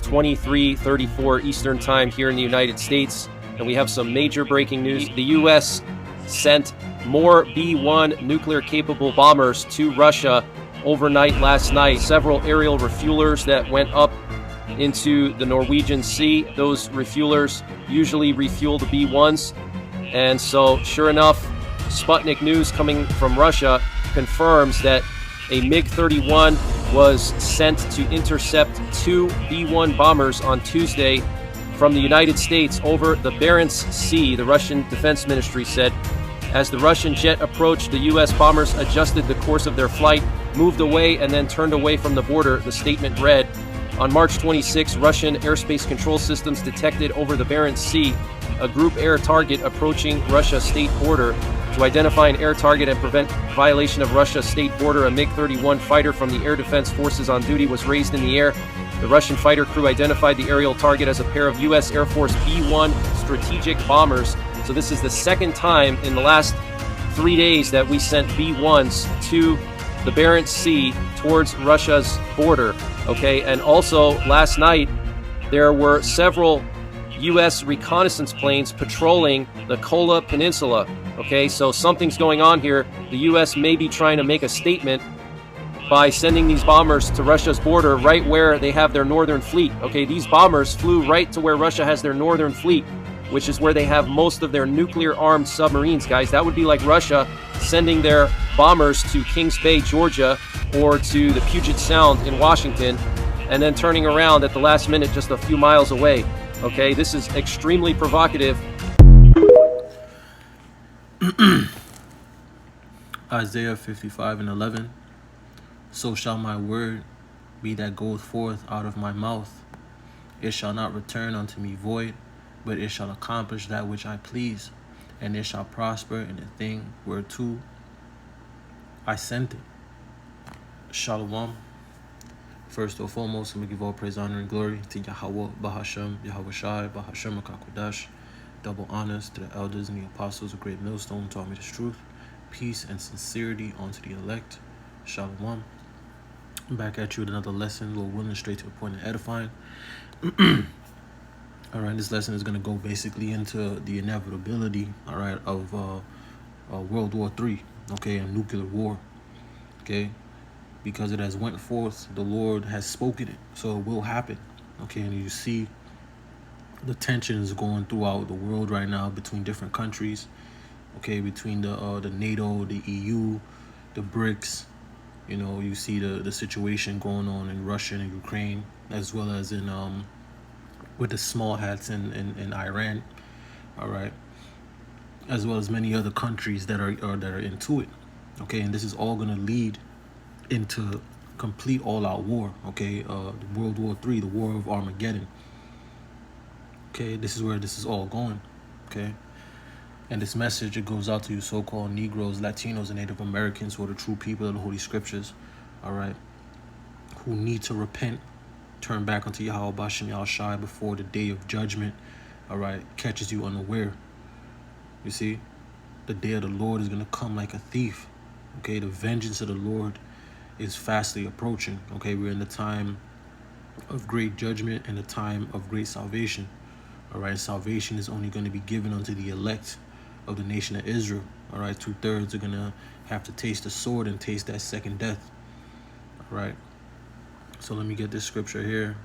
23:34 Eastern Time here in the United States. And we have some major breaking news. The U.S. sent more B-1 nuclear-capable bombers to Russia overnight last night. Several aerial refuelers that went up into the Norwegian Sea. Those refuelers usually refuel the B-1s. And so, sure enough, Sputnik News coming from Russia confirms that a MiG-31 was sent to intercept 2 B-1 bombers on Tuesday from the United States over the Barents Sea, the Russian Defense Ministry said. As the Russian jet approached, the U.S. bombers adjusted the course of their flight, moved away, and then turned away from the border, the statement read. On March 26, Russian airspace control systems detected over the Barents Sea a group air target approaching Russia's state border. To identify an air target and prevent violation of Russia's state border, a MiG-31 fighter from the Air Defense Forces on duty was raised in the air. The Russian fighter crew identified the aerial target as a pair of U.S. Air Force B-1 strategic bombers. So this is the second time in the last 3 days that we sent B-1s to the Barents Sea towards Russia's border. Okay, and also last night there were several U.S. reconnaissance planes patrolling the Kola Peninsula. Okay, so something's going on here. The U.S. may be trying to make a statement by sending these bombers to Russia's border right where they have their northern fleet. Okay, these bombers flew right to where Russia has their northern fleet, which is where they have most of their nuclear-armed submarines, guys. That would be like Russia sending their bombers to Kings Bay, Georgia, or to the Puget Sound in Washington, and then turning around at the last minute just a few miles away. Okay, this is extremely provocative. Isaiah 55:11. So shall my word be that goeth forth out of my mouth. It shall not return unto me void, but it shall accomplish that which I please, and it shall prosper in the thing whereto I sent it. Shalom. First and foremost, let me give all praise, honor, and glory to Yahweh, Bahashem, Yahweh Shai, Bahashem HaKakodash. Double honors to the elders and the apostles of Great Millstone who taught me this truth. Peace and sincerity unto the elect. Shalom. I'm back at you with another lesson, Lord willing, straight to the point and edifying. All right, this lesson is going to go basically into the inevitability, all right, of World War III, okay, and nuclear war, okay, because it has went forth, the Lord has spoken it, so it will happen, okay, and you see the tensions going throughout the world right now between different countries, okay, between the NATO, the EU, the BRICS. You know, you see the situation going on in Russia and Ukraine, as well as in with the small hats in Iran, all right, as well as many other countries that are into it, okay, and this is all going to lead into complete all-out war, okay, World War III, the War of Armageddon, okay, this is where this is all going, okay. And this message, it goes out to you so-called Negroes, Latinos, and Native Americans who are the true people of the Holy Scriptures, all right, who need to repent, turn back unto Yahweh Bashem Yahushai before the day of judgment, all right, catches you unaware. You see, the day of the Lord is going to come like a thief, okay? The vengeance of the Lord is fastly approaching, okay? We're in the time of great judgment and the time of great salvation, all right? Salvation is only going to be given unto the elect of the nation of Israel, all right? 2/3 are going to have to taste the sword and taste that second death, all right? So let me get this scripture here,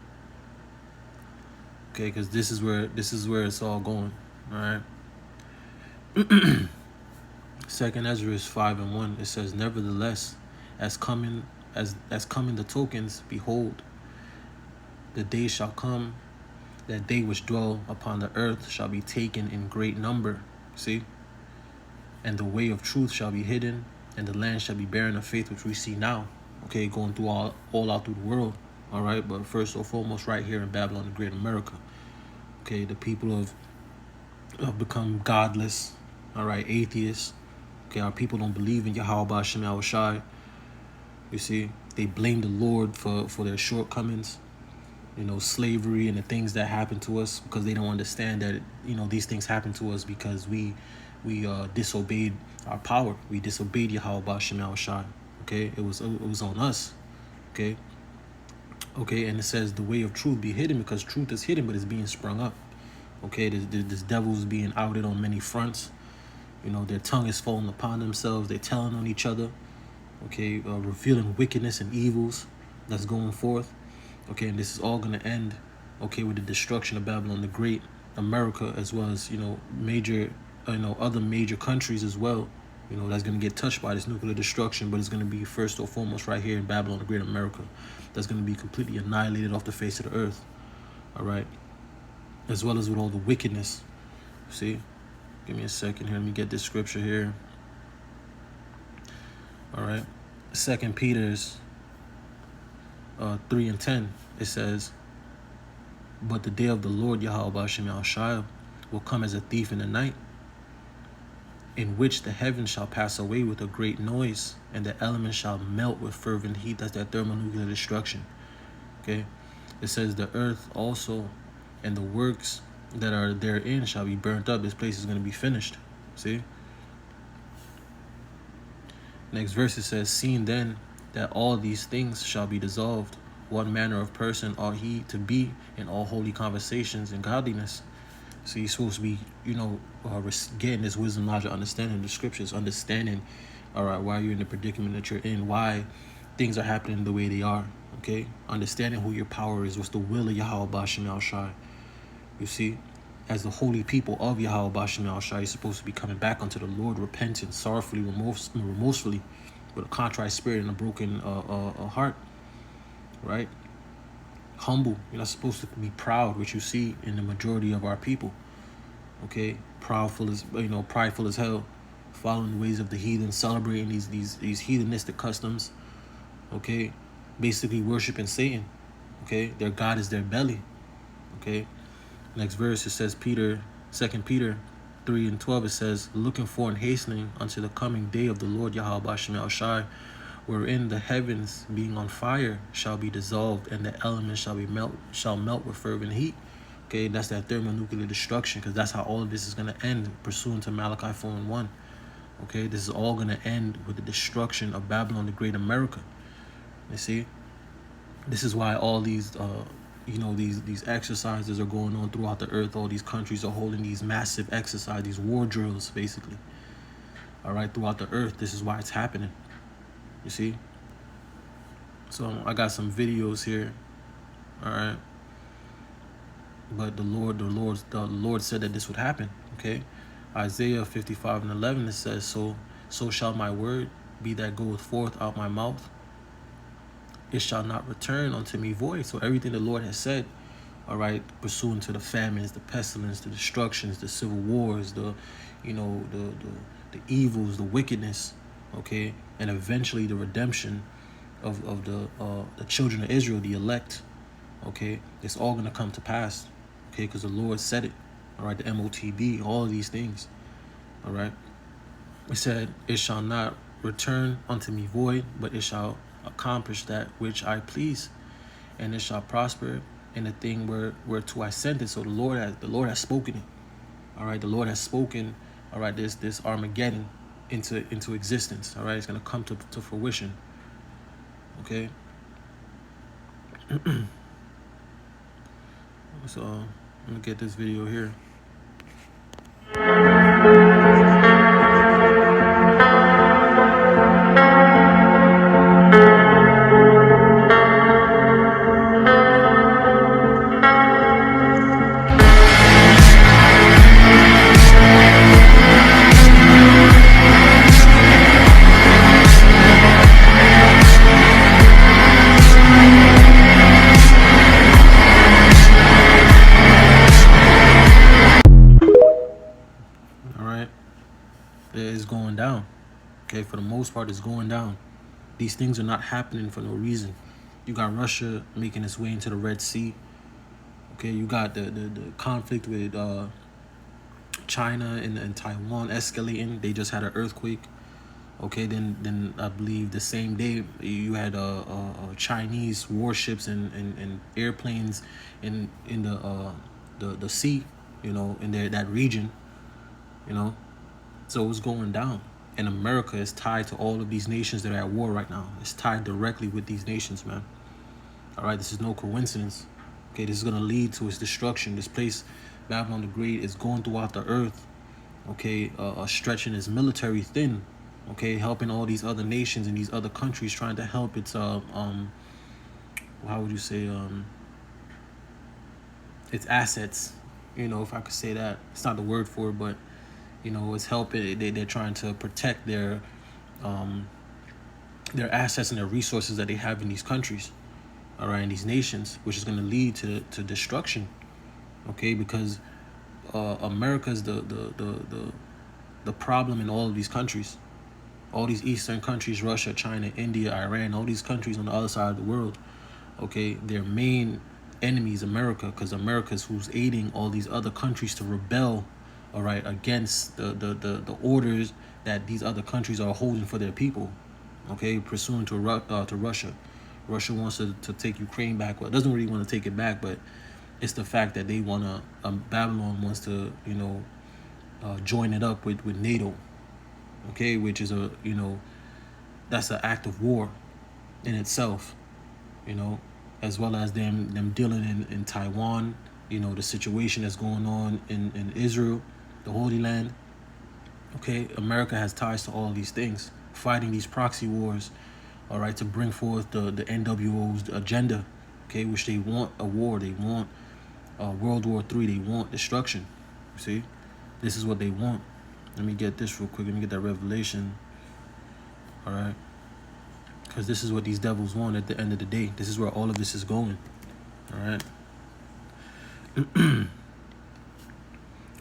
okay, because this is where it's all going, all right? 2nd Ezra 5:1, it says, nevertheless, as coming the tokens, behold, the day shall come that they which dwell upon the earth shall be taken in great number. See? And the way of truth shall be hidden, and the land shall be barren of faith, which we see now, okay, going through all out through the world, all right? But first and foremost, right here in Babylon, the great America, okay, the people have become godless, all right, atheists, okay, our people don't believe in Yahweh Bashem Yahushai. You see, they blame the Lord for their shortcomings, you know, slavery and the things that happen to us, because they don't understand that, you know, these things happen to us because we disobeyed our power. We disobeyed Yahweh Bashem Yahushai, okay? It was on us, okay? Okay, and it says the way of truth be hidden, because truth is hidden, but it's being sprung up. Okay, this devil's being outed on many fronts. You know, their tongue is falling upon themselves. They're telling on each other. Okay, revealing wickedness and evils that's going forth. Okay, and this is all going to end, okay, with the destruction of Babylon the Great, America, as well as, you know, major, other major countries as well. You know, that's going to get touched by this nuclear destruction, but it's going to be first or foremost right here in Babylon the Great, America. That's going to be completely annihilated off the face of the earth. All right, as well as with all the wickedness. See, give me a second here. Let me get this scripture here. All right, 2 Peter's 3 and 10. It says, but the day of the Lord Yahweh B'Shem Yahushua will come as a thief in the night, in which the heavens shall pass away with a great noise, and the elements shall melt with fervent heat. That's that thermonuclear destruction. Okay, it says the earth also and the works that are therein shall be burnt up. This place is going to be finished. See, next verse it says, seeing then that all these things shall be dissolved, what manner of person ought he to be in all holy conversations and godliness? So he's supposed to be, you know, getting this wisdom, knowledge, understanding the scriptures, understanding, all right, why you're in the predicament that you're in, why things are happening the way they are. Okay, understanding who your power is, what's the will of Yahweh B'Shem Yahushua. You see, as the holy people of Yahweh B'Shem Yahushua, you're supposed to be coming back unto the Lord, repentant, sorrowfully, remorsefully, with a contrite spirit and a broken heart. Right? Humble. You're not supposed to be proud, which you see in the majority of our people. Okay, prideful as hell, following the ways of the heathen, celebrating these heathenistic customs. Okay, basically worshiping Satan. Okay, their God is their belly. Okay, next verse it says 2 Peter 3 and 12. It says, looking for and hastening unto the coming day of the Lord Yahweh B'Shem Yahushua, wherein the heavens being on fire shall be dissolved, and the elements shall melt with fervent heat. Okay, that's that thermonuclear destruction, because that's how all of this is going to end, pursuant to Malachi 4 and 1. Okay, this is all going to end with the destruction of Babylon the Great, America. You see, this is why all these these exercises are going on throughout the earth. All these countries are holding these massive exercises, these war drills, basically. All right, throughout the earth. This is why it's happening. You see? So I got some videos here. All right. But the Lord said that this would happen. Okay. Isaiah 55 and 11, it says, so shall my word be that goeth forth out my mouth. It shall not return unto me void. So everything the Lord has said, all right, pursuant to the famines, the pestilence, the destructions, the civil wars, the evils, the wickedness, okay, and eventually the redemption of the children of Israel, the elect, okay, it's all going to come to pass, okay, because the Lord said it, all right, the MOTB, all of these things, all right. It said, it shall not return unto me void, but it shall accomplish that which I please, and it shall prosper in the thing whereto I sent it. So the Lord has spoken it, all right. The Lord has spoken, all right, this Armageddon into existence, all right. It's going to come to fruition, okay. So I'm gonna get this video here. It's going down. Okay, for the most part, it's going down. These things are not happening for no reason. You got Russia making its way into the Red Sea. Okay, you got the conflict with China and Taiwan escalating. They just had an earthquake. Okay, then I believe the same day you had Chinese warships and airplanes in the sea, you know, in that region, you know. So it's going down. And America is tied to all of these nations that are at war right now. It's tied directly with these nations, man. All All right, this is no coincidence. Okay, this is going to lead to its destruction. This place, Babylon the Great, is going throughout the earth. Okay, stretching its military thin. Okay, helping all these other nations and these other countries, trying to help its how would you say, its assets. You know, if I could say that, it's not the word for it, but you know, it's helping. They're trying to protect their assets and their resources that they have in these countries, all right, in these nations, which is going to lead to destruction. Okay, because America's the problem in all of these countries, all these Eastern countries, Russia, China, India, Iran, all these countries on the other side of the world. Okay, their main enemy is America, because America's who's aiding all these other countries to rebel, all right, against the orders that these other countries are holding for their people. Okay, pursuant to Russia. Russia wants to take Ukraine back. Well, it doesn't really want to take it back, but it's the fact that they want to, Babylon wants to, you know, join it up with NATO. Okay, which is that's an act of war in itself, you know, as well as them dealing in Taiwan, you know, the situation that's going on in Israel, the Holy Land. Okay, America has ties to all these things, fighting these proxy wars, all right, to bring forth the NWO's agenda, okay, which they want a war, they want World War III, they want destruction. See, this is what they want. Let me get this real quick. Let me get that revelation. All right, because this is what these devils want at the end of the day. This is where all of this is going. All right.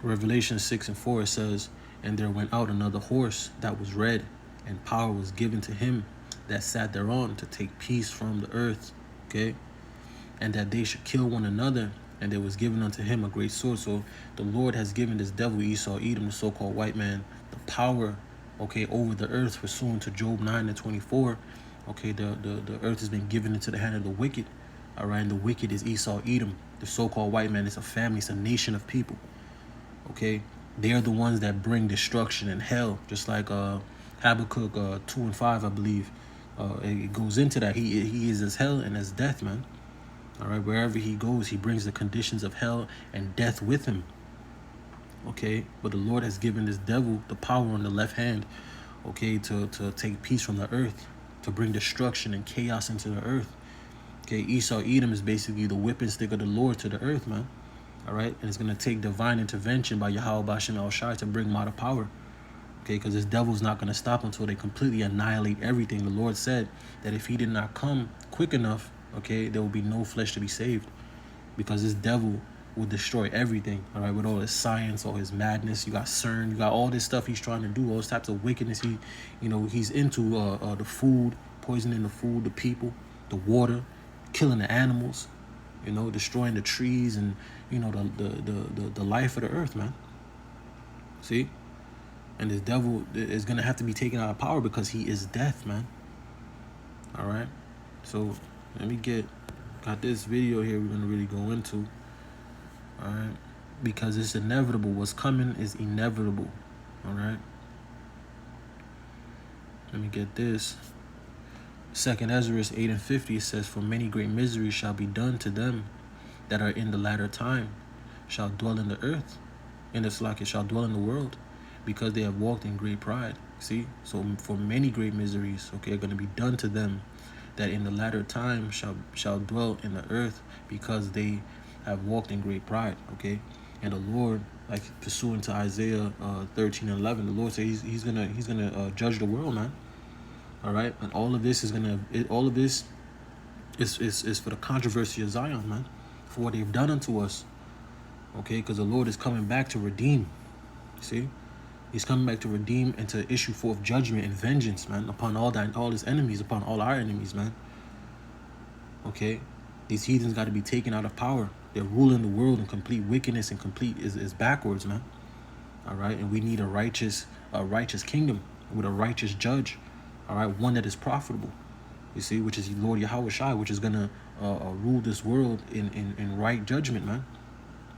Revelation 6:4, it says, "And there went out another horse that was red, and power was given to him that sat thereon to take peace from the earth." Okay, and that they should kill one another, and there was given unto him a great sword. So the Lord has given this devil Esau, Edom, the so-called white man, the power, okay, over the earth, pursuant to Job 9:24. Okay, the earth has been given into the hand of the wicked. All right, and the wicked is Esau, Edom, the so-called white man. It's a family, it's a nation of people. Okay, they are the ones that bring destruction and hell, just like Habakkuk 2:5, I believe. It goes into that. He is as hell and as death, man. All right, wherever he goes, he brings the conditions of hell and death with him. Okay, but the Lord has given this devil the power on the left hand, okay, to take peace from the earth, to bring destruction and chaos into the earth. Okay, Esau, Edom is basically the whipping stick of the Lord to the earth, man. All right, and it's going to take divine intervention by Yahweh Bashem El Shai to bring him out of power. Okay, because this devil's not going to stop until they completely annihilate everything. The Lord said that if he did not come quick enough, okay, there will be no flesh to be saved, because this devil will destroy everything. All right, with all his science, all his madness. You got CERN, you got all this stuff he's trying to do, all those types of wickedness. He's into the food, poisoning the food, the people, the water, killing the animals, destroying the trees, and the life of the earth, man. See? And this devil is gonna have to be taken out of power because he is death, man. All right. So let me got this video here we're gonna really go into. All right, because it's inevitable. What's coming is inevitable. All right. Let me get this. 2nd Ezra 8:50, it says, "For many great miseries shall be done to them that are in the latter time, shall dwell in the earth, and it's like it shall dwell in the world, because they have walked in great pride." See, so for many great miseries, okay, are going to be done to them that in the latter time shall dwell in the earth, because they have walked in great pride. Okay, and the Lord, like pursuant to Isaiah 13:11, the Lord says he's gonna judge the world, man. All right, and all of this is is for the controversy of Zion, man, for what they've done unto us. Okay, because the Lord is coming back to redeem. See, he's coming back to redeem and to issue forth judgment and vengeance, man, upon all his enemies, upon all our enemies, man. Okay, these heathens got to be taken out of power. They're ruling the world in complete wickedness and complete is backwards, man. All right, and we need a righteous kingdom with a righteous judge. All right, one that is profitable. You see, which is Lord Yahweh Shai, which is gonna rule this world in right judgment, man.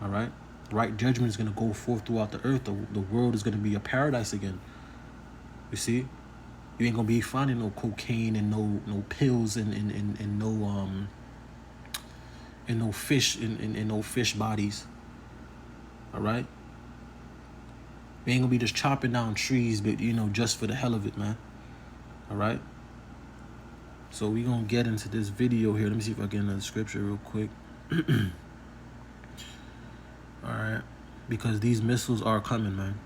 All right, right judgment is gonna go forth throughout the earth. The world is gonna be a paradise again. You see, you ain't gonna be finding no cocaine and no pills and no and no fish in no fish bodies. All right. We ain't gonna be just chopping down trees, but just for the hell of it, man. All right. So we gonna get into this video here. Let me see if I get another scripture real quick. All right, because these missiles are coming, man.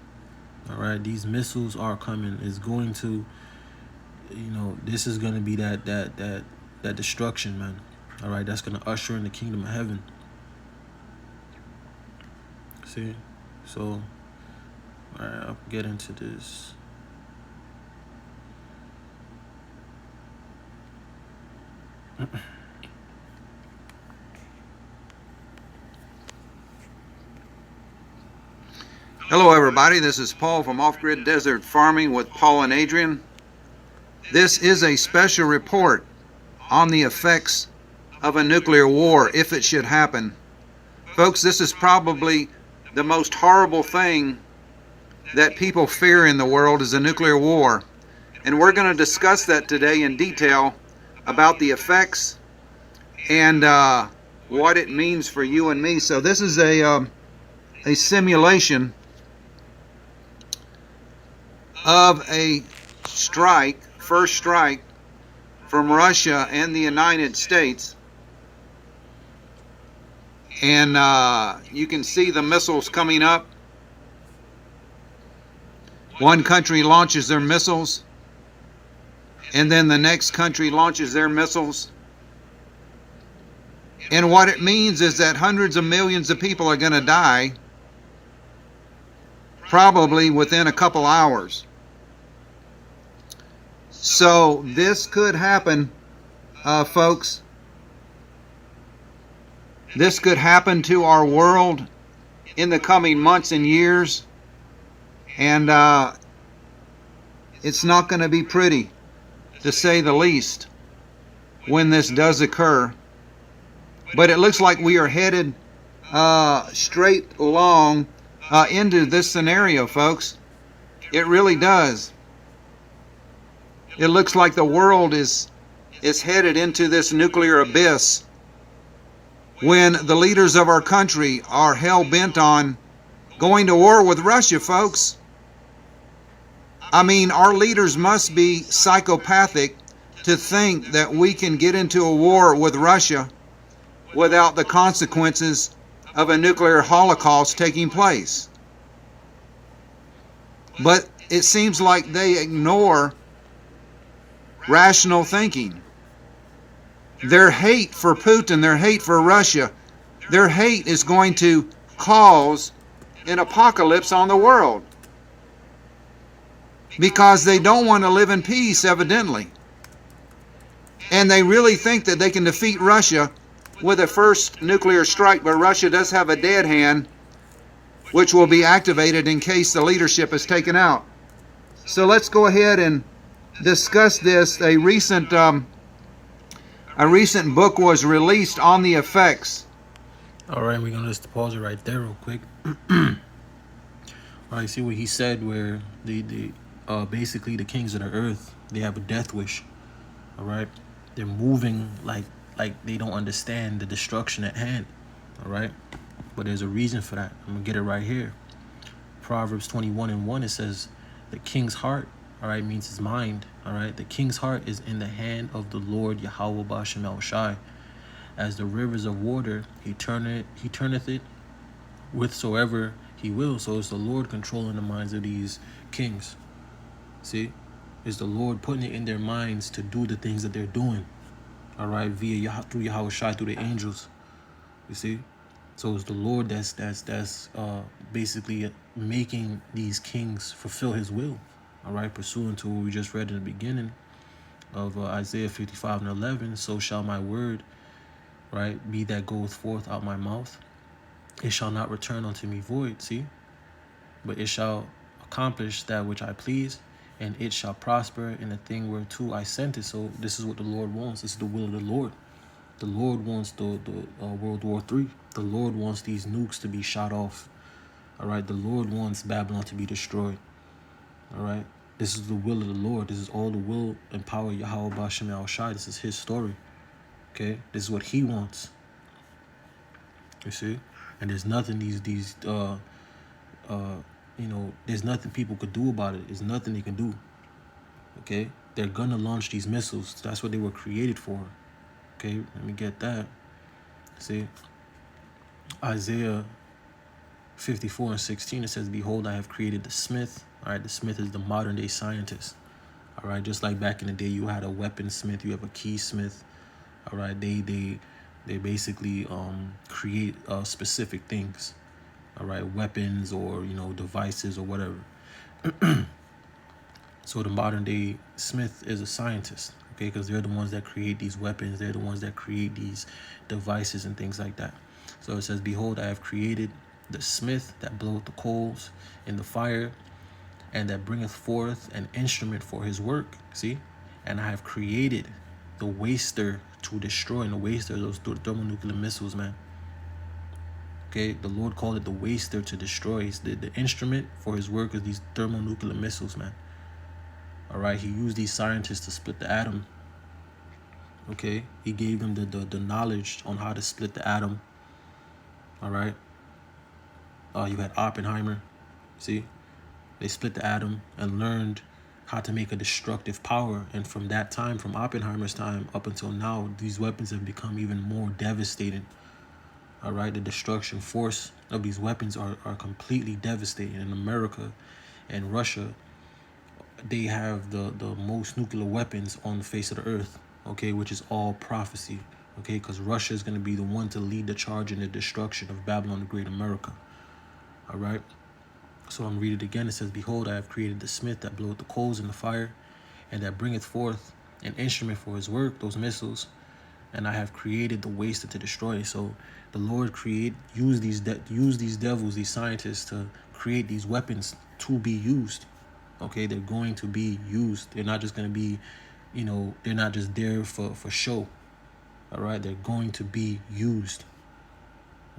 All right, these missiles are coming. It's going to, this is gonna be that destruction, man. All right, that's gonna usher in the kingdom of heaven. See, so all right, I'll get into this. Hello everybody, this is Paul from Off-Grid Desert Farming with Paul and Adrian. This is a special report on the effects of a nuclear war if it should happen. Folks, this is probably the most horrible thing that people fear in the world is a nuclear war. And we're going to discuss that today in detail about the effects and what it means for you and me. So this is a simulation of a strike, first strike from Russia and the United States. And you can see the missiles coming up. One country launches their missiles, and then the next country launches their missiles. And what it means is that hundreds of millions of people are going to die, probably within a couple hours. So this could happen, folks. This could happen to our world in the coming months and years. And it's not going to be pretty, to say the least, when this does occur. But it looks like we are headed straight along into this scenario, folks. It really does. It looks like the world is headed into this nuclear abyss when the leaders of our country are hell-bent on going to war with Russia, folks. I mean, our leaders must be psychopathic to think that we can get into a war with Russia without the consequences of a nuclear holocaust taking place. But it seems like they ignore rational thinking. Their hate for Putin, their hate for Russia, their hate is going to cause an apocalypse on the world because they don't want to live in peace, evidently. And they really think that they can defeat Russia with a first nuclear strike, but Russia does have a dead hand which will be activated in case the leadership is taken out. So let's go ahead and discuss this. A recent book was released on the effects. All right, we're gonna just pause it right there real quick. All right, see what he said, where the basically the kings of the earth, they have a death wish. All right, they're moving like they don't understand the destruction at hand. All right, but there's a reason for that. I'm gonna get it right here. Proverbs 21:1, it says, the king's heart, all right, means his mind. All right, the king's heart is in the hand of the Lord Yahweh Bashem El Shai. As the rivers of water, he turneth it whithersoever he will. So it's the Lord controlling the minds of these kings. See, it's the Lord putting it in their minds to do the things that they're doing. All right, through Yahweh Shai, through the angels. You see, so it's the Lord that's basically making these kings fulfill his will. All right, pursuant to what we just read in the beginning of Isaiah 55:11. So shall my word, right, be that goeth forth out my mouth. It shall not return unto me void. See, but it shall accomplish that which I please, and it shall prosper in the thing whereto I sent it. So this is what the Lord wants. This is the will of the Lord. The Lord wants the World War III. The Lord wants these nukes to be shot off. All right, the Lord wants Babylon to be destroyed. All right, this is the will of the Lord. This is all the will and power of Yahweh Bashem El Shai. This is his story. Okay, this is what he wants. You see, and there's nothing there's nothing people could do about it. There's nothing they can do. Okay, they're gonna launch these missiles. That's what they were created for. Okay, let me get that. See, Isaiah 54:16, it says, "Behold, I have created the smith." All right, the smith is the modern day scientist. All right, just like back in the day, you had a weaponsmith, you have a keysmith. All right, they basically create specific things. All right, weapons or devices or whatever. So the modern day smith is a scientist, okay, because they're the ones that create these weapons. They're the ones that create these devices and things like that. So it says, "Behold, I have created the smith that bloweth the coals in the fire, and that bringeth forth an instrument for his work." See, and I have created the waster to destroy. And the waster, those thermonuclear missiles, man. Okay, the Lord called it the waster to destroy. The instrument for his work is these thermonuclear missiles, man. All right, he used these scientists to split the atom. Okay, he gave them the knowledge on how to split the atom. All right, you had Oppenheimer. See, they split the atom and learned how to make a destructive power. And from that time, from Oppenheimer's time up until now, these weapons have become even more devastating. All right, the destruction force of these weapons are completely devastating. In America and Russia, they have the most nuclear weapons on the face of the earth, okay, which is all prophecy, okay, because Russia is going to be the one to lead the charge in the destruction of Babylon the Great America. All right, so I'm reading it again. It says, "Behold, I have created the smith that bloweth the coals in the fire, and that bringeth forth an instrument for his work," those missiles, "and I have created the waster to destroy." So the Lord use these devils, these scientists, to create these weapons to be used. Okay, they're going to be used. They're not just going to be, they're not just there for show. All right, they're going to be used.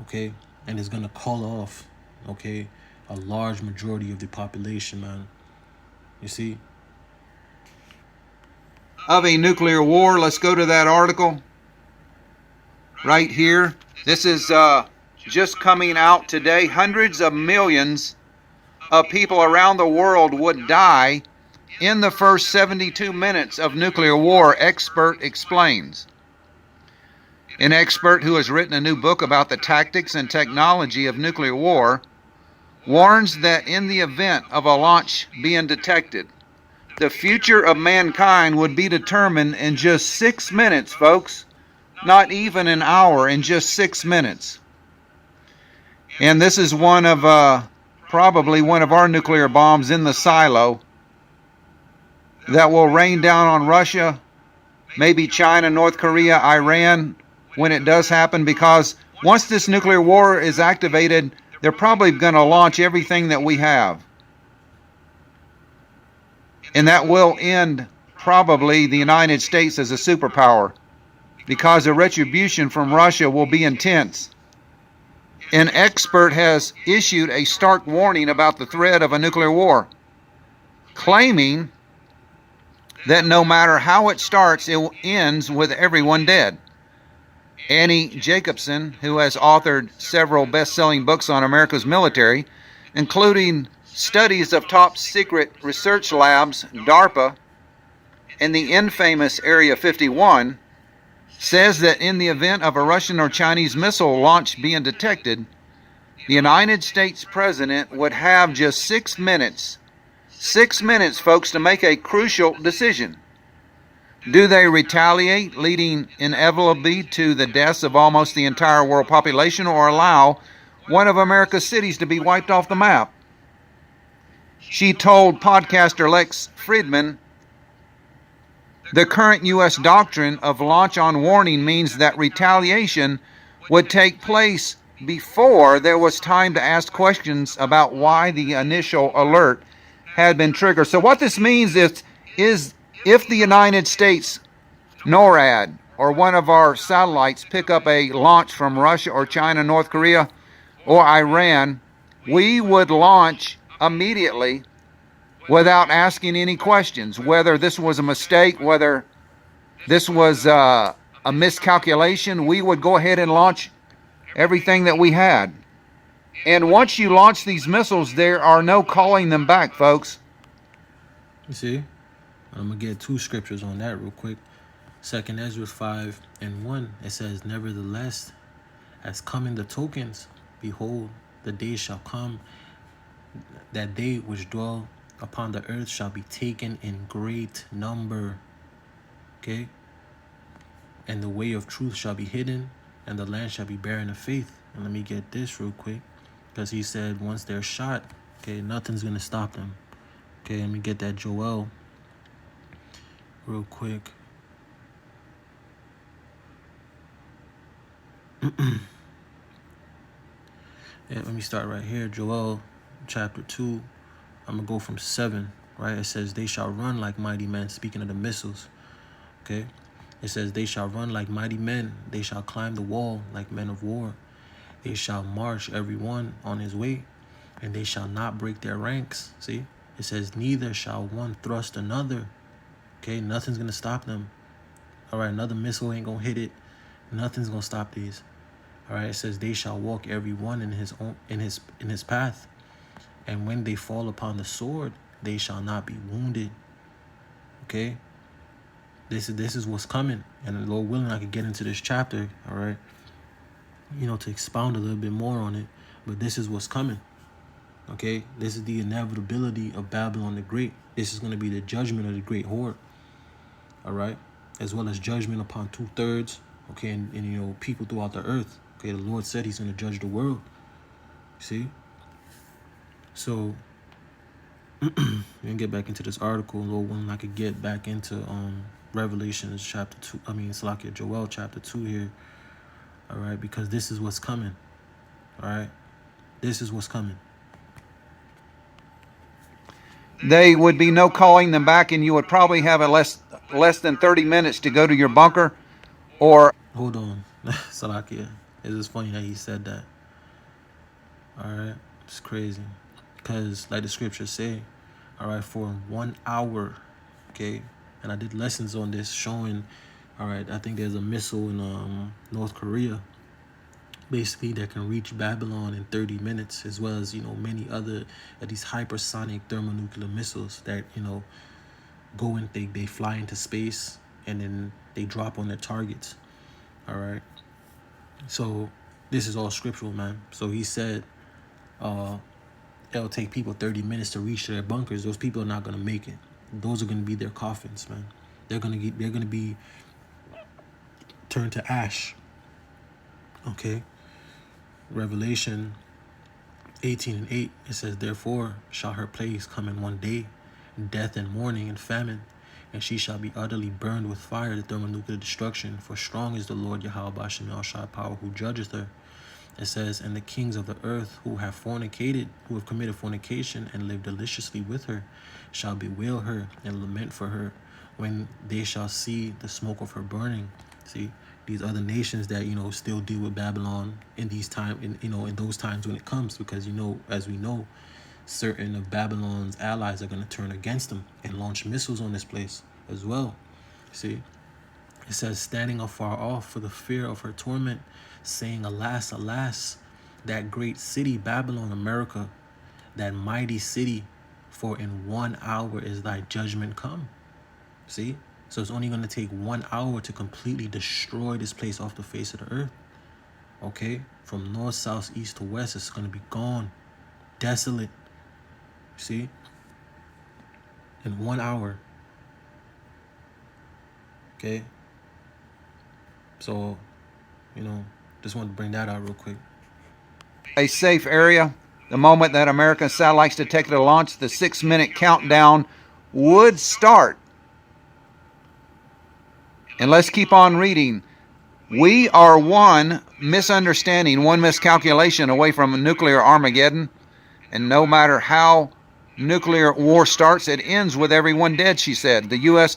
Okay, and it's going to call off, okay, a large majority of the population, man. You see? Of a nuclear war. Let's go to that article right here. This is just coming out today. Hundreds of millions of people around the world would die in the first 72 minutes of nuclear war, expert explains. An expert who has written a new book about the tactics and technology of nuclear war warns that in the event of a launch being detected, the future of mankind would be determined in just 6 minutes, folks. Not even an hour, in just 6 minutes. And this is one of probably one of our nuclear bombs in the silo that will rain down on Russia, maybe China, North Korea, Iran, when it does happen, because once this nuclear war is activated, they're probably going to launch everything that we have. And that will end probably the United States as a superpower, because the retribution from Russia will be intense. An expert has issued a stark warning about the threat of a nuclear war, claiming that no matter how it starts, it ends with everyone dead. Annie Jacobson, who has authored several best-selling books on America's military, including studies of top-secret research labs, DARPA, and the infamous Area 51, says that in the event of a Russian or Chinese missile launch being detected, the United States president would have just 6 minutes. 6 minutes, folks, to make a crucial decision. Do they retaliate, leading inevitably to the deaths of almost the entire world population, or allow one of America's cities to be wiped off the map? She told podcaster Lex Friedman, "The current U.S. doctrine of launch on warning means that retaliation would take place before there was time to ask questions about why the initial alert had been triggered." So what this means is if the United States NORAD or one of our satellites pick up a launch from Russia or China, North Korea, or Iran, we would launch immediately without asking any questions, whether this was a mistake, whether this was a miscalculation. We would go ahead and launch everything that we had. And once you launch these missiles, there are no calling them back, folks. You see? I'm going to get 2 scriptures on that real quick. 2nd Ezra 5:1, it says, "Nevertheless, as coming the tokens, behold, the day shall come, that they which dwell upon the earth shall be taken in great number." Okay? "And the way of truth shall be hidden, and the land shall be barren of faith." And let me get this real quick, because he said once they're shot, okay, nothing's going to stop them. Okay, let me get that Joel real quick. Yeah, let me start right here. Joel chapter 2. I'm going to go from 7, right? It says, "They shall run like mighty men," speaking of the missiles. Okay? It says, "They shall run like mighty men. They shall climb the wall like men of war. They shall march every one on his way, and they shall not break their ranks." See? It says, "Neither shall one thrust another." Okay? Nothing's going to stop them. All right? Another missile ain't going to hit it. Nothing's going to stop these. All right? It says, "They shall walk every one in his path. And when they fall upon the sword, they shall not be wounded." Okay? This is what's coming. And the Lord willing, I could get into this chapter, all right, to expound a little bit more on it. But this is what's coming. Okay? This is the inevitability of Babylon the Great. This is going to be the judgment of the great horde. All right? As well as judgment upon 2/3, okay, and people throughout the earth. Okay, the Lord said he's going to judge the world. See? So, we're going to get back into this article. Lord willing, I could get back into Revelations chapter 2. Joel chapter 2 here. All right, because this is what's coming. All right? This is what's coming. They would be no calling them back, and you would probably have a less than 30 minutes to go to your bunker, or... Hold on. Salakia. It's just funny that he said that. All right? It's crazy. Because, like the scriptures say, all right, for 1 hour, okay? And I did lessons on this showing, all right, I think there's a missile in North Korea, basically, that can reach Babylon in 30 minutes, as well as, many other of these hypersonic thermonuclear missiles that, go and they fly into space and then they drop on their targets. All right. So this is all scriptural, man. So he said it'll take people 30 minutes to reach their bunkers. Those people are not going to make it. Those are going to be their coffins, man. They're going to be turned to ash. Okay. Revelation 18:8, it says, "Therefore shall her plagues come in one day, death and mourning and famine, and she shall be utterly burned with fire, the thermonuclear destruction. For strong is the Lord Yahweh Bashem El Shai power, who judgeth her." It says, "And the kings of the earth who have committed fornication and lived deliciously with her, shall bewail her and lament for her, when they shall see the smoke of her burning." See, these other nations that still deal with Babylon in these in those times when it comes, because as we know, certain of Babylon's allies are going to turn against them and launch missiles on this place as well. See, it says, "Standing afar off for the fear of her torment, saying, Alas, alas, that great city Babylon, America, that mighty city, for in 1 hour is thy judgment come." See? So it's only going to take 1 hour to completely destroy this place off the face of the earth. Okay? From north, south, east to west, it's going to be gone. Desolate. See? In 1 hour. Okay? So, just wanted to bring that out real quick. a safe area. The moment that American satellites detected a launch, the 6-minute countdown would start. And let's keep on reading. We are one misunderstanding, one miscalculation away from a nuclear Armageddon. And no matter how nuclear war starts, it ends with everyone dead, she said. The U.S.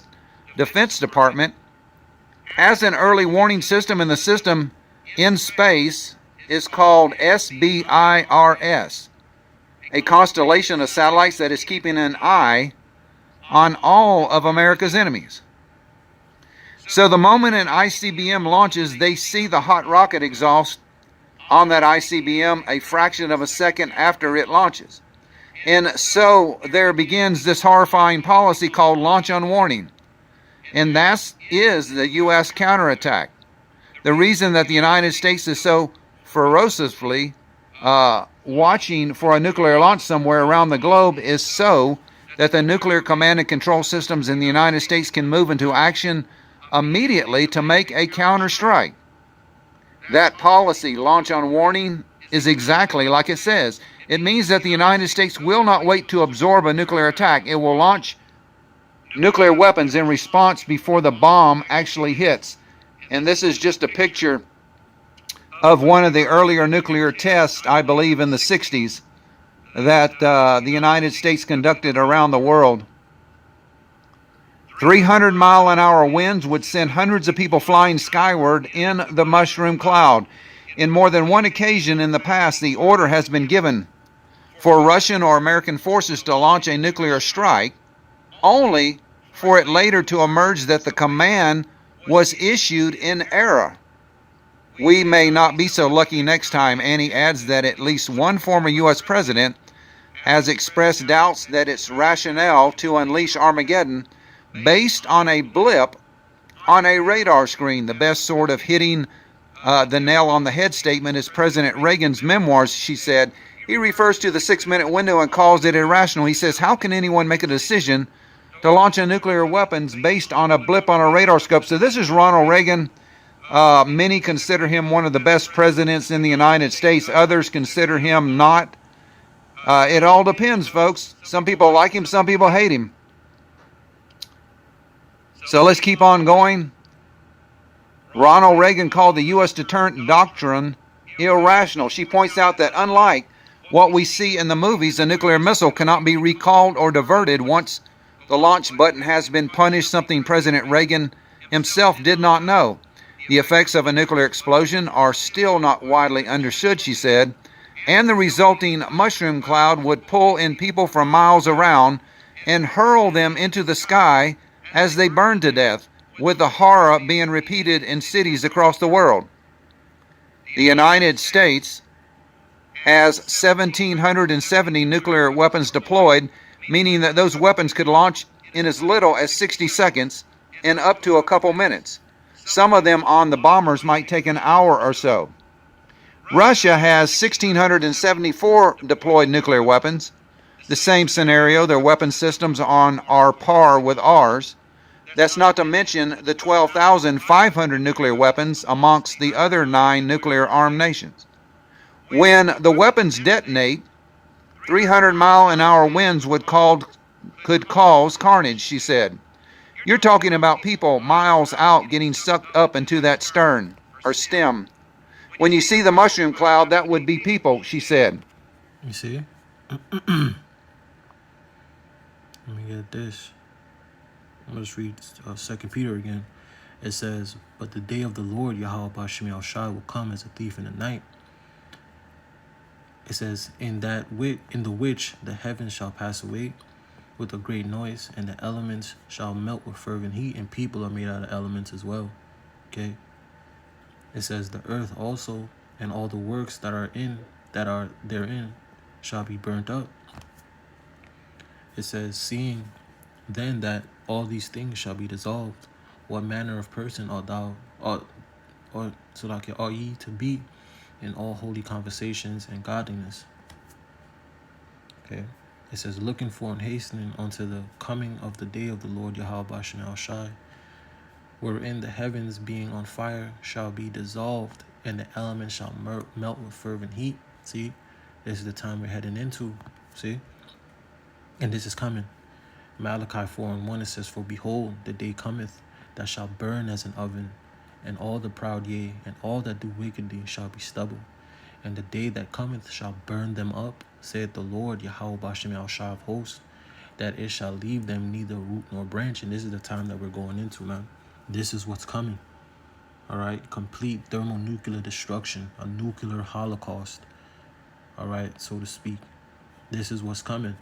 Defense Department has an early warning system, and the system in space is called SBIRS, a constellation of satellites that is keeping an eye on all of America's enemies. So the moment an ICBM launches, they see the hot rocket exhaust on that ICBM a fraction of a second after it launches. And so there begins this horrifying policy called launch on warning. And that is the U.S. counterattack. The reason that the United States is so ferociously watching for a nuclear launch somewhere around the globe is so that the nuclear command and control systems in the United States can move into action immediately to make a counterstrike. That policy, launch on warning, is exactly like it says. It means that the United States will not wait to absorb a nuclear attack. It will launch nuclear weapons in response before the bomb actually hits. And this is just a picture of one of the earlier nuclear tests, I believe in the 60s, that the United States conducted around the world. 300-mile-an-hour winds would send hundreds of people flying skyward in the mushroom cloud. In more than one occasion in the past, the order has been given for Russian or American forces to launch a nuclear strike, only for it later to emerge that the command was issued in error. We may not be so lucky next time. Annie adds that at least one former U.S. president has expressed doubts that its rationale to unleash Armageddon based on a blip on a radar screen. The best sort of hitting the nail on the head statement is President Reagan's memoirs, she said. He refers to the 6-minute window and calls it irrational. He says, how can anyone make a decision to launch a nuclear weapons based on a blip on a radar scope? So this is Ronald Reagan. Many consider him one of the best presidents in the United States. Others consider him not. It all depends, folks. Some people like him, some people hate him. So let's keep on going. Ronald Reagan called the U.S. deterrent doctrine irrational. She points out that unlike what we see in the movies, a nuclear missile cannot be recalled or diverted once the launch button has been punished, something President Reagan himself did not know. The effects of a nuclear explosion are still not widely understood, she said, and the resulting mushroom cloud would pull in people from miles around and hurl them into the sky as they burn to death, with the horror being repeated in cities across the world. The United States has 1,770 nuclear weapons deployed, meaning that those weapons could launch in as little as 60 seconds and up to a couple minutes. Some of them on the bombers might take an hour or so. Russia has 1,674 deployed nuclear weapons. The same scenario, their weapon systems are par with ours. That's not to mention the 12,500 nuclear weapons amongst the other 9 nuclear-armed nations. When the weapons detonate, 300-mile-an-hour winds could cause carnage, she said. You're talking about people miles out getting sucked up into that stern or stem. When you see the mushroom cloud, that would be people, she said. You see? Let me get this. I'm going to read 2 Peter again. It says, but the day of the Lord, Yahweh Bashim Shai, will come as a thief in the night. It says, in the which the heavens shall pass away with a great noise, and the elements shall melt with fervent heat, and people are made out of elements as well. Okay? It says, the earth also and all the works that are therein shall be burnt up. It says, seeing then that all these things shall be dissolved, what manner of person art thou, are ye to be in all holy conversations and godliness? Okay. It says, looking for and hastening unto the coming of the day of the Lord Yahweh Bashim Shai, wherein the heavens being on fire shall be dissolved, and the elements shall melt with fervent heat. See, this is the time we're heading into. See, and this is coming. Malachi 4:1, it says, for behold, the day cometh that shall burn as an oven, and all the proud, yea, and all that do wickedly shall be stubble. And the day that cometh shall burn them up, saith the Lord Yahweh Bashim Al Shah of hosts, that it shall leave them neither root nor branch. And this is the time that we're going into, man. This is what's coming. All right, complete thermonuclear destruction, a nuclear holocaust. All right, so to speak. This is what's coming.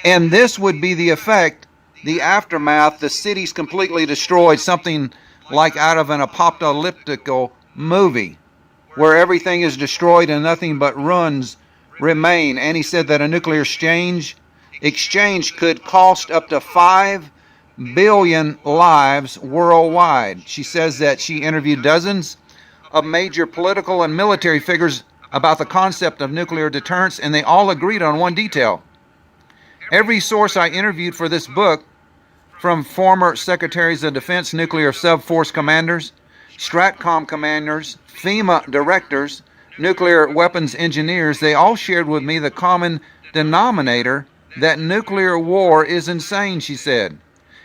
And this would be the effect, the aftermath, the city's completely destroyed, something like out of an apocalyptic movie where everything is destroyed and nothing but ruins remain. And he said that a nuclear exchange could cost up to 5 billion lives worldwide. She says that she interviewed dozens of major political and military figures about the concept of nuclear deterrence, and they all agreed on one detail. Every source I interviewed for this book, from former secretaries of defense, nuclear sub-force commanders, STRATCOM commanders, FEMA directors, nuclear weapons engineers, they all shared with me the common denominator that nuclear war is insane, she said.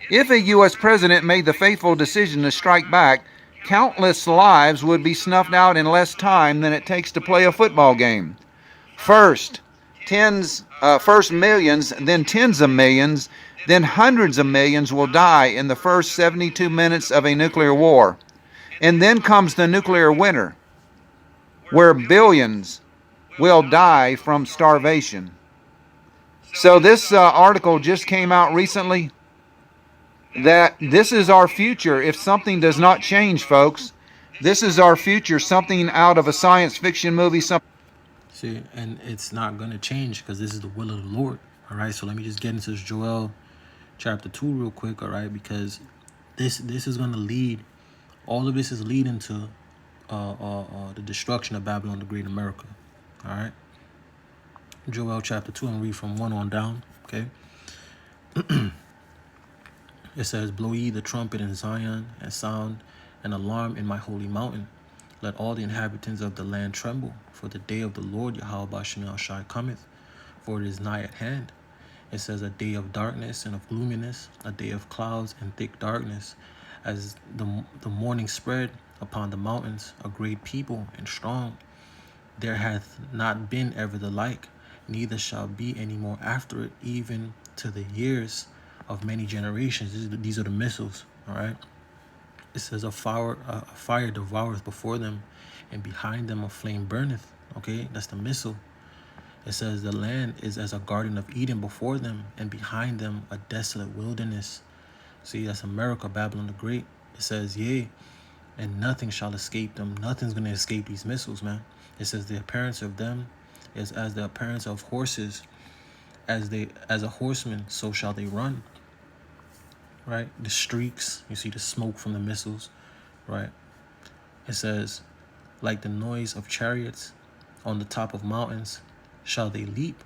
If a U.S. president made the fateful decision to strike back, countless lives would be snuffed out in less time than it takes to play a football game. First millions, then tens of millions, then hundreds of millions will die in the first 72 minutes of a nuclear war. And then comes the nuclear winter, where billions will die from starvation. So this article just came out recently that this is our future if something does not change, folks. This is our future, something out of a science fiction movie. See, and it's not going to change because this is the will of the Lord. All right, so let me just get into this Joel chapter 2 real quick, all right, because this is going to lead, all of this is leading to the destruction of Babylon the Great America. All right, Joel chapter 2, and read from 1 on down, okay. It says, blow ye the trumpet in Zion, and sound an alarm in my holy mountain. Let all the inhabitants of the land tremble, for the day of the Lord Yahweh Bashim Shai cometh, for it is nigh at hand. It says, a day of darkness and of gloominess, a day of clouds and thick darkness, as the morning spread upon the mountains, a great people and strong. There hath not been ever the like, neither shall be any more after it, even to the years of many generations. These are the missiles, all right? It says, a fire devoureth before them, and behind them a flame burneth. Okay, that's the missile. It says, the land is as a garden of Eden before them, and behind them a desolate wilderness. See, that's America, Babylon the Great. It says, yea, and nothing shall escape them. Nothing's going to escape these missiles, man. It says, the appearance of them is as the appearance of horses. As a horseman, so shall they run. Right? The streaks, you see the smoke from the missiles, right? It says, like the noise of chariots on the top of mountains shall they leap,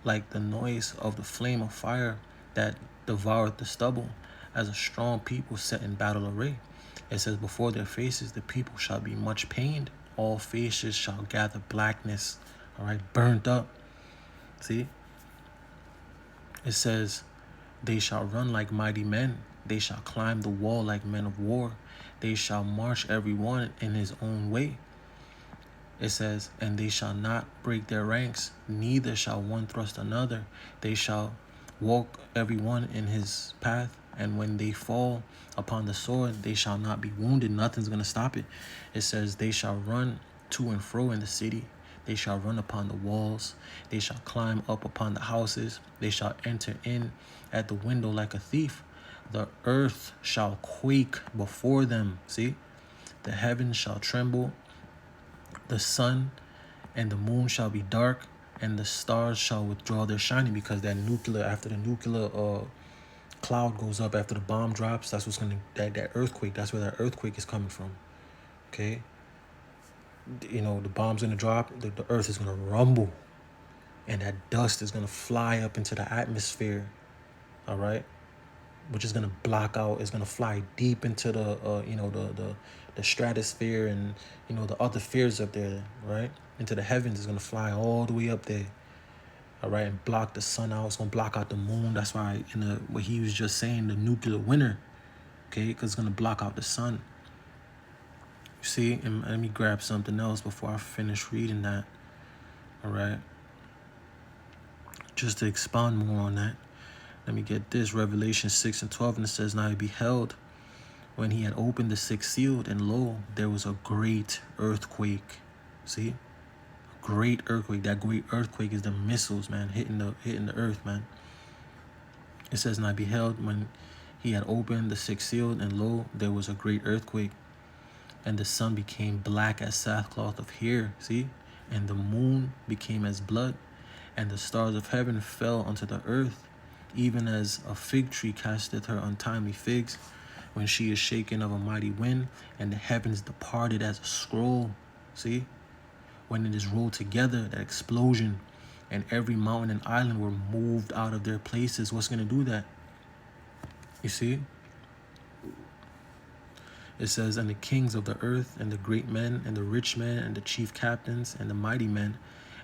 like the noise of the flame of fire that devoureth the stubble, as a strong people set in battle array. It says, before their faces the people shall be much pained, all faces shall gather blackness, all right, burnt up. See? It says, they shall run like mighty men. They shall climb the wall like men of war. They shall march every one in his own way. It says, and they shall not break their ranks, neither shall one thrust another. They shall walk every one in his path. And when they fall upon the sword, they shall not be wounded. Nothing's going to stop it. It says, they shall run to and fro in the city. They shall run upon the walls. They shall climb up upon the houses. They shall enter in at the window like a thief. The earth shall quake before them. See? The heavens shall tremble. The sun and the moon shall be dark, and the stars shall withdraw their shining, because after the nuclear cloud goes up, after the bomb drops, that's what's gonna that earthquake. That's where that earthquake is coming from. Okay. You know, the bomb's gonna drop. The earth is gonna rumble, and that dust is gonna fly up into the atmosphere. All right, which is gonna block out. It's gonna fly deep into the stratosphere, and the other spheres up there, right? Into the heavens. It's gonna fly all the way up there. All right, and block the sun out. It's gonna block out the moon. That's why what he was just saying, the nuclear winter. Okay, because it's gonna block out the sun. You see, and let me grab something else before I finish reading that. All right, just to expound more on that. Let me get this, Revelation 6:12, and it says, now I beheld, when he had opened the sixth seal, and lo, there was a great earthquake. See? A great earthquake. That great earthquake is the missiles, man, hitting the earth, man. It says, and I beheld, when he had opened the sixth seal, and lo, there was a great earthquake. And the sun became black as sackcloth of hair. See? And the moon became as blood. And the stars of heaven fell unto the earth, even as a fig tree casteth her untimely figs, when she is shaken of a mighty wind, and the heavens departed as a scroll. See? When it is rolled together, that explosion, and every mountain and island were moved out of their places. What's going to do that? You see? It says, and the kings of the earth, and the great men, and the rich men, and the chief captains, and the mighty men,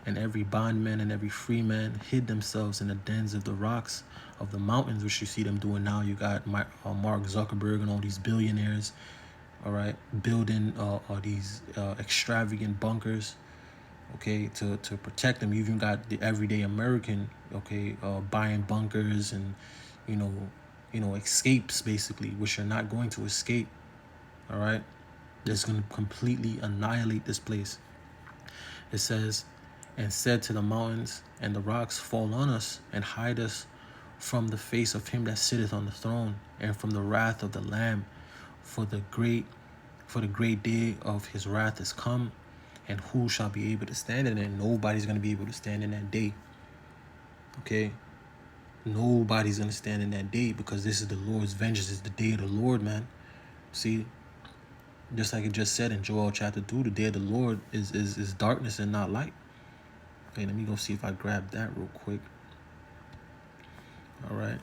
and every bondman and every free man hid themselves in the dens of the rocks of the mountains, which you see them doing now. You got Mark Zuckerberg and all these billionaires, all right, building these extravagant bunkers, okay, to protect them. You even got the everyday American, okay, buying bunkers and, you know, escapes, basically, which you're not going to escape, all right? That's going to completely annihilate this place. It says, and said to the mountains and the rocks, fall on us and hide us from the face of him that sitteth on the throne, and from the wrath of the Lamb, for the great day of his wrath is come, and who shall be able to stand in it? Nobody's going to be able to stand in that day. Okay? Nobody's going to stand in that day, because this is the Lord's vengeance. It's the day of the Lord, man. See? Just like it just said in Joel chapter 2, the day of the Lord is darkness and not light. Okay, let me go see if I grab that real quick. All right.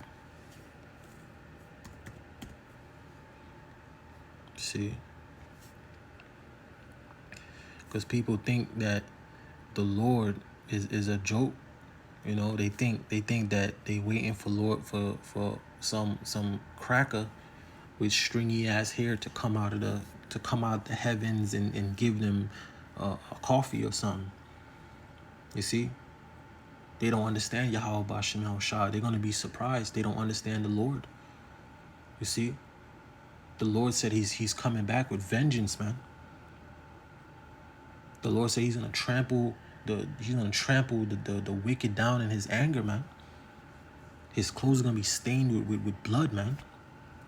See? Because people think that the Lord is a joke. You know, they think that they waiting for Lord for some cracker with stringy ass hair to come out the heavens and give them a coffee or something. You see? They don't understand Yahweh B'Shem Yahushua. They're going to be surprised. They don't understand the Lord. You see? The Lord said he's coming back with vengeance, man. The Lord said he's going to trample the wicked down in his anger, man. His clothes are going to be stained with blood, man.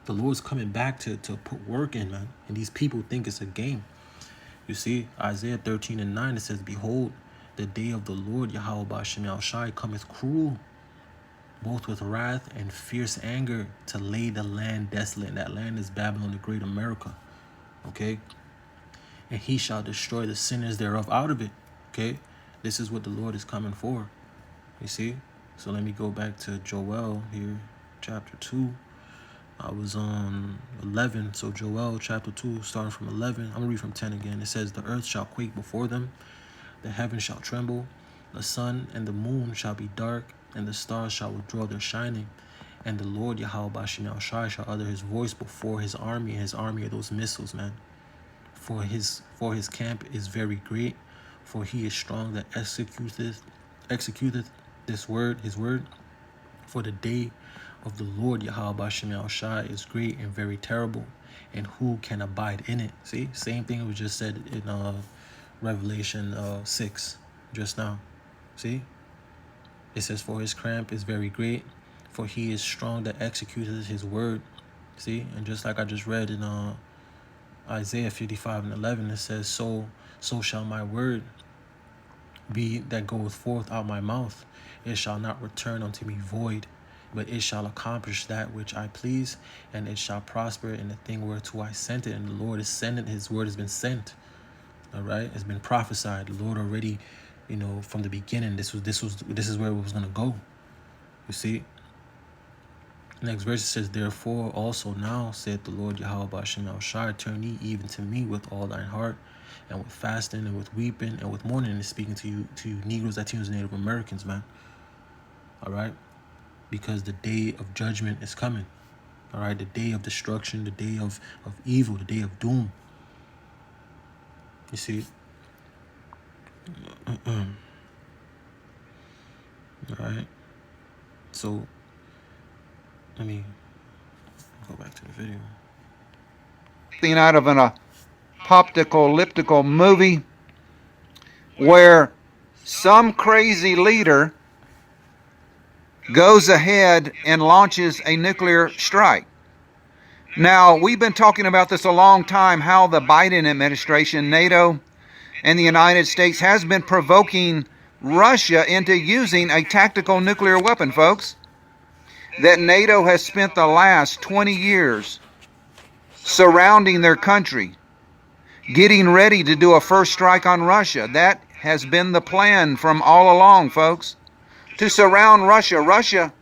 The Lord's coming back to put work in, man. And these people think it's a game. You see, Isaiah 13:9, it says, behold, the day of the Lord Yahweh B'Shem Yahushua cometh cruel, both with wrath and fierce anger, to lay the land desolate. And that land is Babylon, the great America. Okay? And he shall destroy the sinners thereof out of it. Okay? This is what the Lord is coming for. You see? So let me go back to Joel here, chapter 2. I was on 11. So Joel chapter 2, starting from 11. I'm going to read from 10 again. It says, the earth shall quake before them, the heavens shall tremble, the sun and the moon shall be dark, and the stars shall withdraw their shining. And the Lord Yahweh B'Shem Yahushua shall utter his voice before his army of those missiles, man. For his camp is very great, for he is strong that executeth his word. For the day of the Lord Yahweh B'Shem Yahushua is great and very terrible, and who can abide in it? See, same thing was just said in Revelation 6 just now. See, it says, for his camp is very great, for he is strong that executeth his word. See, and just like I just read in Isaiah 55:11, it says, so shall my word be that goeth forth out my mouth. It shall not return unto me void, but it shall accomplish that which I please, and it shall prosper in the thing whereto I sent it. And the Lord is sending, his word has been sent. All right, it's been prophesied. The Lord already, from the beginning, this is where it was going to go. You see? Next verse says, therefore also now, saith the Lord Yahweh B'Shem Yahushua, turn ye even to me with all thine heart, and with fasting, and with weeping, and with mourning. And speaking to you Negroes, Latinos, Native Americans, man. All right? Because the day of judgment is coming. All right? The day of destruction, the day of evil, the day of doom. You see? All right? So, let me go back to the video. Out of an apocalyptical movie where some crazy leader goes ahead and launches a nuclear strike. Now, we've been talking about this a long time, how the Biden administration, NATO, and the United States has been provoking Russia into using a tactical nuclear weapon, folks. That NATO has spent the last 20 years surrounding their country, getting ready to do a first strike on Russia. That has been the plan from all along, folks, to surround Russia. Russia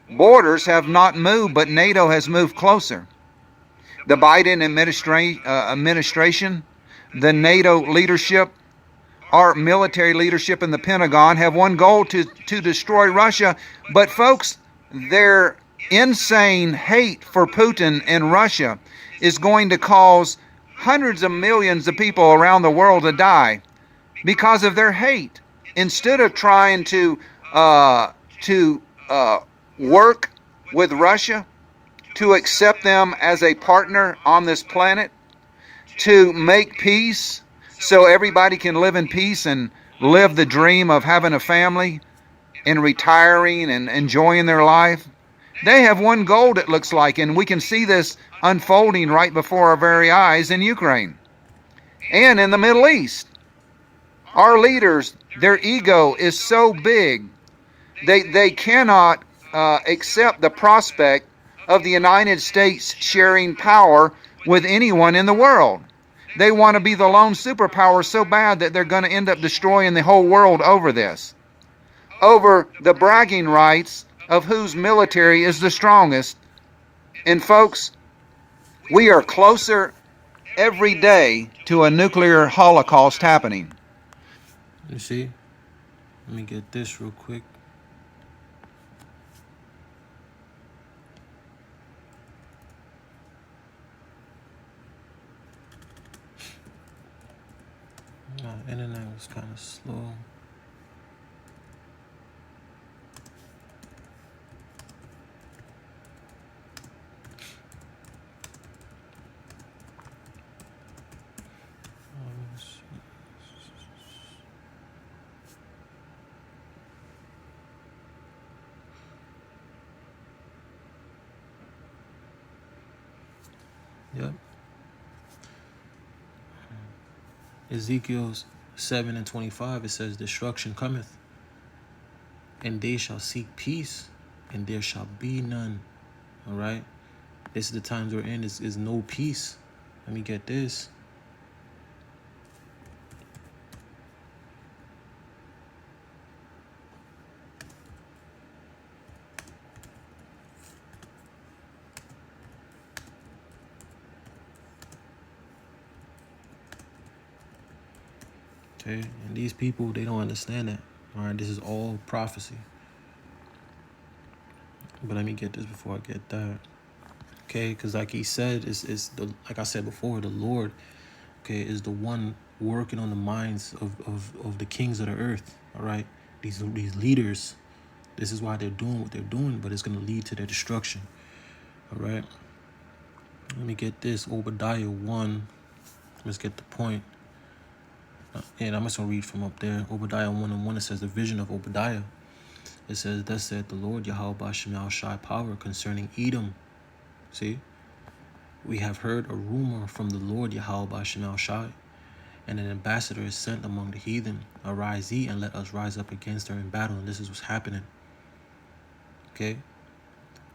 borders have not moved, but NATO has moved closer. The Biden administration, the NATO leadership, our military leadership in the Pentagon have one goal to destroy Russia. But folks, their insane hate for Putin and Russia is going to cause hundreds of millions of people around the world to die because of their hate. Instead of trying to work with Russia, to accept them as a partner on this planet, to make peace so everybody can live in peace and live the dream of having a family and retiring and enjoying their life. They have one goal, it looks like, and we can see this unfolding right before our very eyes in Ukraine and in the Middle East. Our leaders, their ego is so big, they cannot accept the prospect of the United States sharing power with anyone in the world. They want to be the lone superpower so bad that they're going to end up destroying the whole world over this. Over the bragging rights of whose military is the strongest. And folks, we are closer every day to a nuclear holocaust happening. You see? Let me get this real quick. My internet was kind of slow. Yep. Ezekiel 7:25, it says, destruction cometh, and they shall seek peace, and there shall be none. All right? This is the times we're in, is no peace. Let me get this. Okay, and these people, they don't understand that. All right, this is all prophecy. But let me get this before I get that. Okay, because like he said, is the, like I said before, the Lord, okay, is the one working on the minds of the kings of the earth. All right, these leaders, this is why they're doing what they're doing, but it's going to lead to their destruction. All right, let me get this. Obadiah 1. Let's get the point. And I'm just going to read from up there. Obadiah 1:1, it says, the vision of Obadiah. It says, thus said the Lord, Yahweh B'Shem Shai power concerning Edom. See? We have heard a rumor from the Lord, Yahweh B'Shem Shai, and an ambassador is sent among the heathen. Arise ye, and let us rise up against her in battle. And this is what's happening. Okay?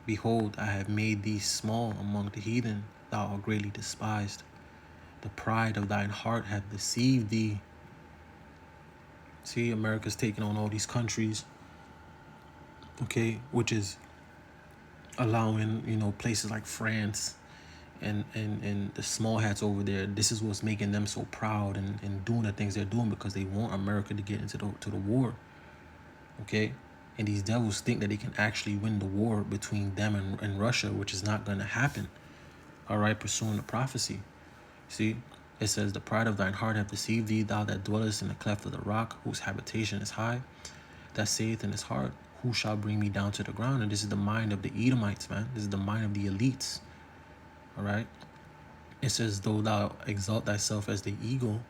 Behold, I have made thee small among the heathen. Thou art greatly despised. The pride of thine heart hath deceived thee. See, America's taking on all these countries, okay, which is allowing, you know, places like France and the small hats over there. This is what's making them so proud and doing the things they're doing, because they want America to get into the war, okay? And these devils think that they can actually win the war between them and Russia, which is not going to happen, all right, pursuing the prophecy. See? It says, the pride of thine heart hath deceived thee, thou that dwellest in the cleft of the rock, whose habitation is high, that saith in his heart, who shall bring me down to the ground? And this is the mind of the Edomites, man. This is the mind of the elites. All right? It says, though thou exalt thyself as the eagle,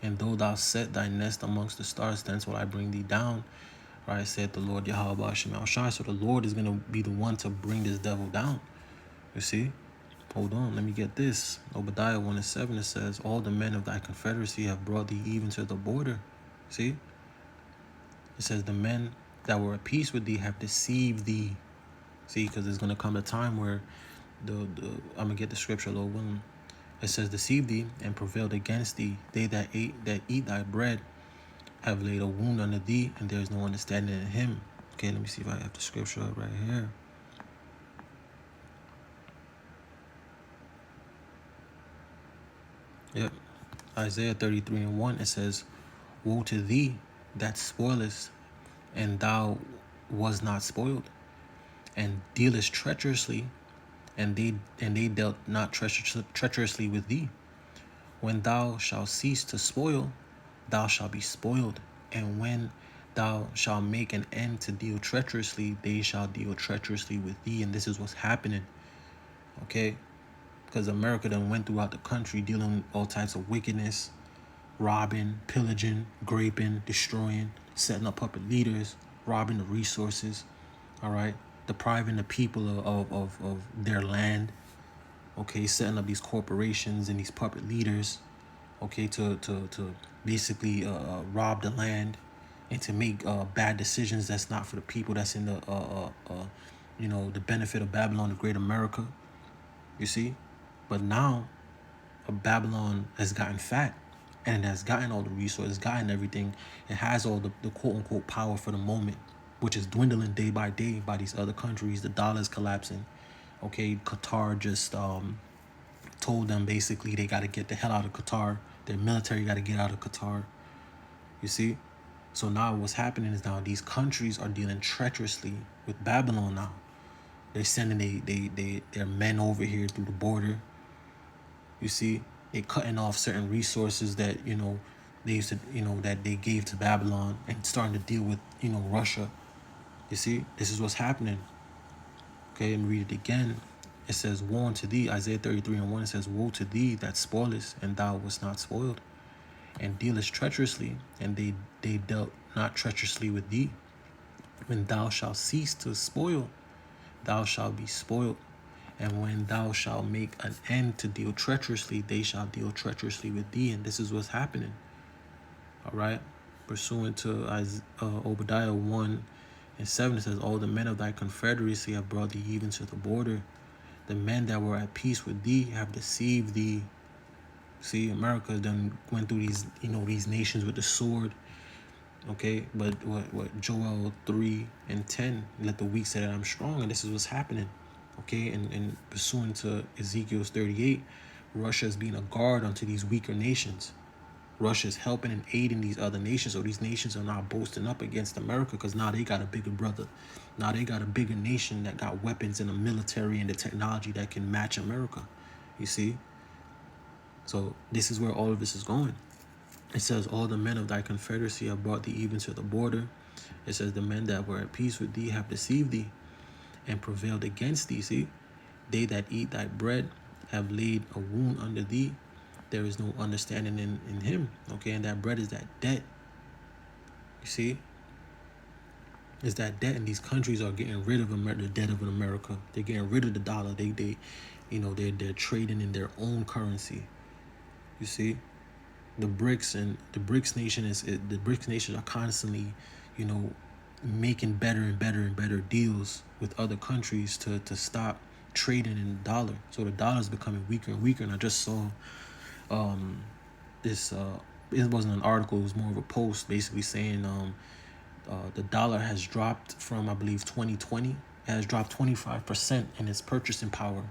and though thou set thy nest amongst the stars, thence will I bring thee down. All right, said the Lord Yahweh B'Shem Shai. So the Lord is going to be the one to bring this devil down. You see? Hold on, let me get this. Obadiah 1:7, it says, all the men of thy confederacy have brought thee even to the border. See? It says, the men that were at peace with thee have deceived thee. See, because there's going to come a time where I'm going to get the scripture, Lord willing. It says, deceived thee and prevailed against thee. They that eat thy bread have laid a wound under thee, and there is no understanding in him. Okay, let me see if I have the scripture up right here. Yep. Isaiah 33:1, it says, woe to thee that spoilest, and thou was not spoiled, and dealest treacherously, and they dealt not treacherously with thee. When thou shalt cease to spoil, thou shalt be spoiled, and when thou shalt make an end to deal treacherously, they shall deal treacherously with thee. And this is what's happening, okay? Because America done went throughout the country dealing with all types of wickedness, robbing, pillaging, raping, destroying, setting up puppet leaders, robbing the resources, all right, depriving the people of their land, okay, setting up these corporations and these puppet leaders, okay, to basically rob the land and to make bad decisions that's not for the people, that's in the the benefit of Babylon, the great America, you see. But now Babylon has gotten fat, and it has gotten all the resources, gotten everything. It has all the quote unquote power for the moment, which is dwindling day by day by these other countries. The dollar is collapsing. Okay, Qatar just told them basically they got to get the hell out of Qatar. Their military got to get out of Qatar. You see? So now what's happening is now these countries are dealing treacherously with Babylon now. They're sending their men over here through the border. You see? They cutting off certain resources that, they used to, that they gave to Babylon, and starting to deal with, Russia. You see? This is what's happening. Okay, let me read it again. It says, woe unto thee, Isaiah 33:1, it says, woe to thee that spoilest, and thou wast not spoiled, and dealest treacherously, and they dealt not treacherously with thee. When thou shalt cease to spoil, thou shalt be spoiled. And when thou shalt make an end to deal treacherously, they shall deal treacherously with thee. And this is what's happening. All right? Pursuant to Obadiah 1:7, it says, all the men of thy confederacy have brought thee even to the border. The men that were at peace with thee have deceived thee. See, America done went through these nations with the sword. Okay, but what Joel 3:10, let the weak say that I'm strong, and this is what's happening. Okay, and pursuant to Ezekiel 38, Russia is being a guard unto these weaker nations. Russia is helping and aiding these other nations, so these nations are now boasting up against America, because now they got a bigger brother. Now they got a bigger nation that got weapons and a military and the technology that can match America. You see? So this is where all of this is going. It says, all the men of thy confederacy have brought thee even to the border. It says, the men that were at peace with thee have deceived thee and prevailed against thee. See? They that eat thy bread have laid a wound under thee. There is no understanding in him. Okay, and that bread is that debt. You see? It's that debt, and these countries are getting rid of the debt of America. They're getting rid of the dollar. They're trading in their own currency. You see? The BRICS nations are constantly, making better and better and better deals with other countries to stop trading in the dollar. So the dollar is becoming weaker and weaker. And I just saw this. It wasn't an article. It was more of a post, basically saying the dollar has dropped from, I believe, 2020. It has dropped 25% in its purchasing power.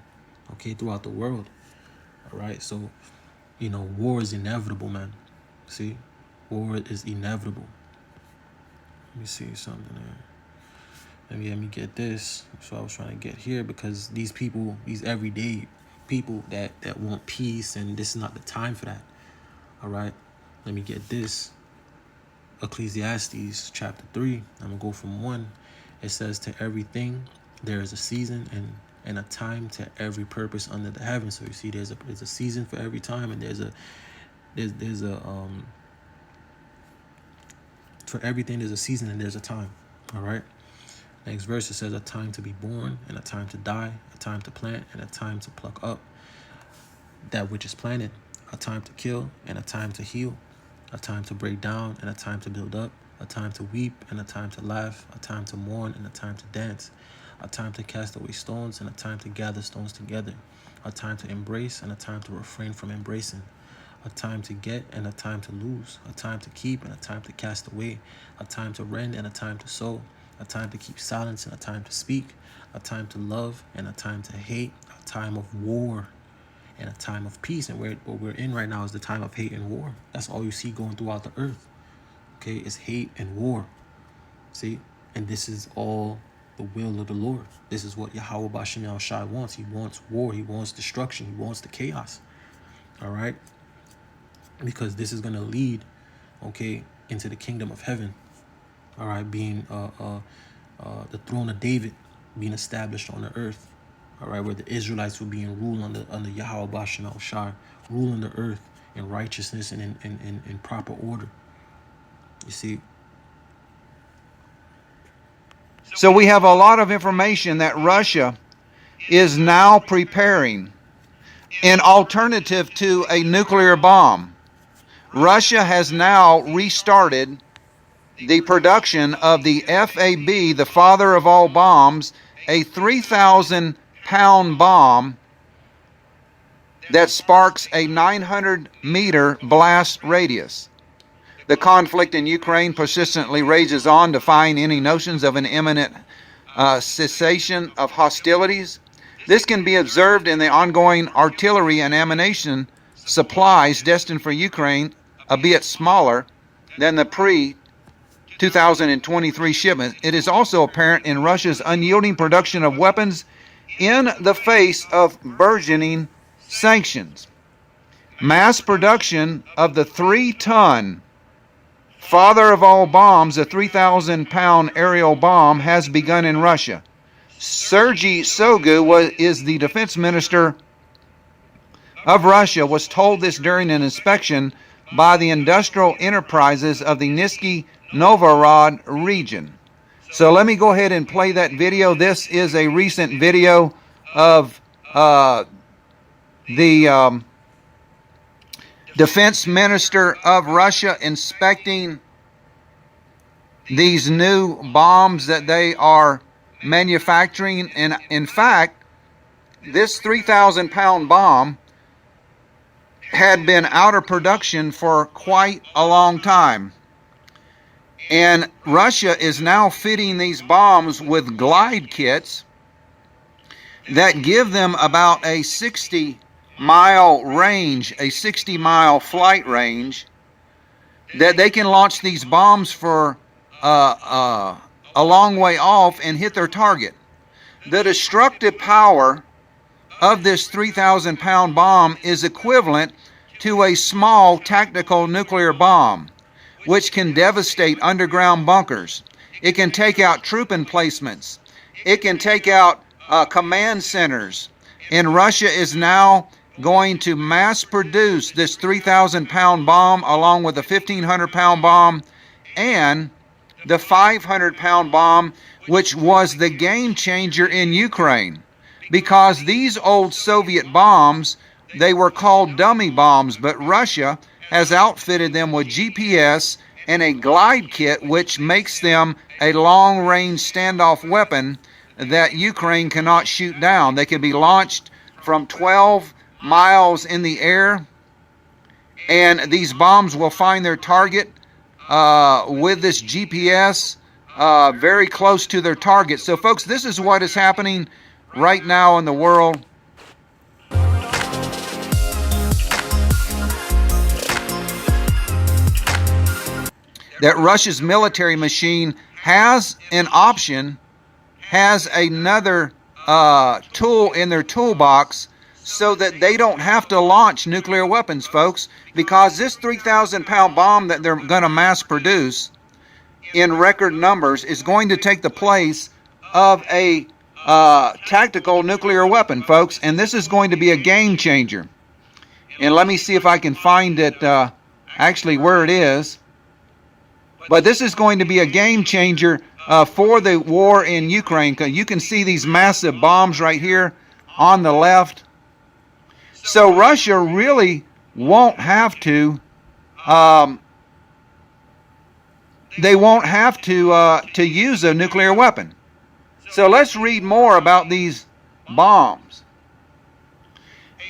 Okay, throughout the world. All right, so. War is inevitable, man. See? War is inevitable. Let me see something there. Let me get this. So I was trying to get here, because these people, these everyday people that want peace, and this is not the time for that. All right? Let me get this. Ecclesiastes chapter 3. I'm going to go from 1. It says, to everything there is a season, and a time to every purpose under the heaven. So you see, there's a season for every time, and there's a for everything there's a season and there's a time. All right. Next verse, it says, a time to be born and a time to die, a time to plant and a time to pluck up, that which is planted, a time to kill and a time to heal, a time to break down and a time to build up, a time to weep and a time to laugh, a time to mourn and a time to dance, a time to cast away stones and a time to gather stones together, a time to embrace and a time to refrain from embracing, a time to get and a time to lose, a time to keep and a time to cast away, a time to rend and a time to sow, a time to keep silence and a time to speak, a time to love and a time to hate, a time of war and a time of peace. And what we're in right now is the time of hate and war. That's all you see going throughout the earth. Okay, it's hate and war. See? And this is all the will of the Lord. This is what Yahweh Bashem Yahushai wants. He wants war. He wants destruction. He wants the chaos. All right? Because this is going to lead, okay, into the kingdom of heaven. All right, being the throne of David being established on the earth. All right, where the Israelites will be in rule under Yahweh Bashem Yahushai, ruling the earth in righteousness and in proper order. You see? So we have a lot of information that Russia is now preparing an alternative to a nuclear bomb. Russia has now restarted the production of the FAB, the father of all bombs, a 3,000-pound bomb that sparks a 900-meter blast radius. The conflict in Ukraine persistently rages on, defying any notions of an imminent cessation of hostilities. This can be observed in the ongoing artillery and ammunition supplies destined for Ukraine, albeit smaller than the pre-2023 shipment. It is also apparent in Russia's unyielding production of weapons in the face of burgeoning sanctions. Mass production of the 3-ton father of all bombs, a 3,000-pound aerial bomb, has begun in Russia. Sergei Shoigu is the defense minister of Russia, was told this during an inspection by the industrial enterprises of the Nizhny Novgorod region. So let me go ahead and play that video. This is a recent video of the defense minister of Russia inspecting these new bombs that they are manufacturing. And in fact, this 3,000-pound bomb had been out of production for quite a long time. And Russia is now fitting these bombs with glide kits that give them about a 60-mile range, a 60-mile flight range, that they can launch these bombs for a long way off and hit their target. The destructive power of this 3,000-pound bomb is equivalent to a small tactical nuclear bomb, which can devastate underground bunkers. It can take out troop emplacements. It can take out command centers. And Russia is now going to mass produce this 3,000-pound bomb along with a 1,500-pound bomb and the 500-pound bomb, which was the game changer in Ukraine. Because these old Soviet bombs, they were called dummy bombs, but Russia has outfitted them with GPS and a glide kit, which makes them a long-range standoff weapon that Ukraine cannot shoot down. They can be launched from 12 miles in the air, and these bombs will find their target with this GPS very close to their target. So, folks, this is what is happening right now in the world. That Russia's military machine has an option, has another tool in their toolbox, so that they don't have to launch nuclear weapons, folks, because this 3,000-pound bomb that they're going to mass produce in record numbers is going to take the place of a tactical nuclear weapon, folks, and this is going to be a game changer. And let me see if I can find it actually where it is. But this is going to be a game changer for the war in Ukraine. You can see these massive bombs right here on the left. So Russia really won't have to. They won't have to use a nuclear weapon. So let's read more about these bombs.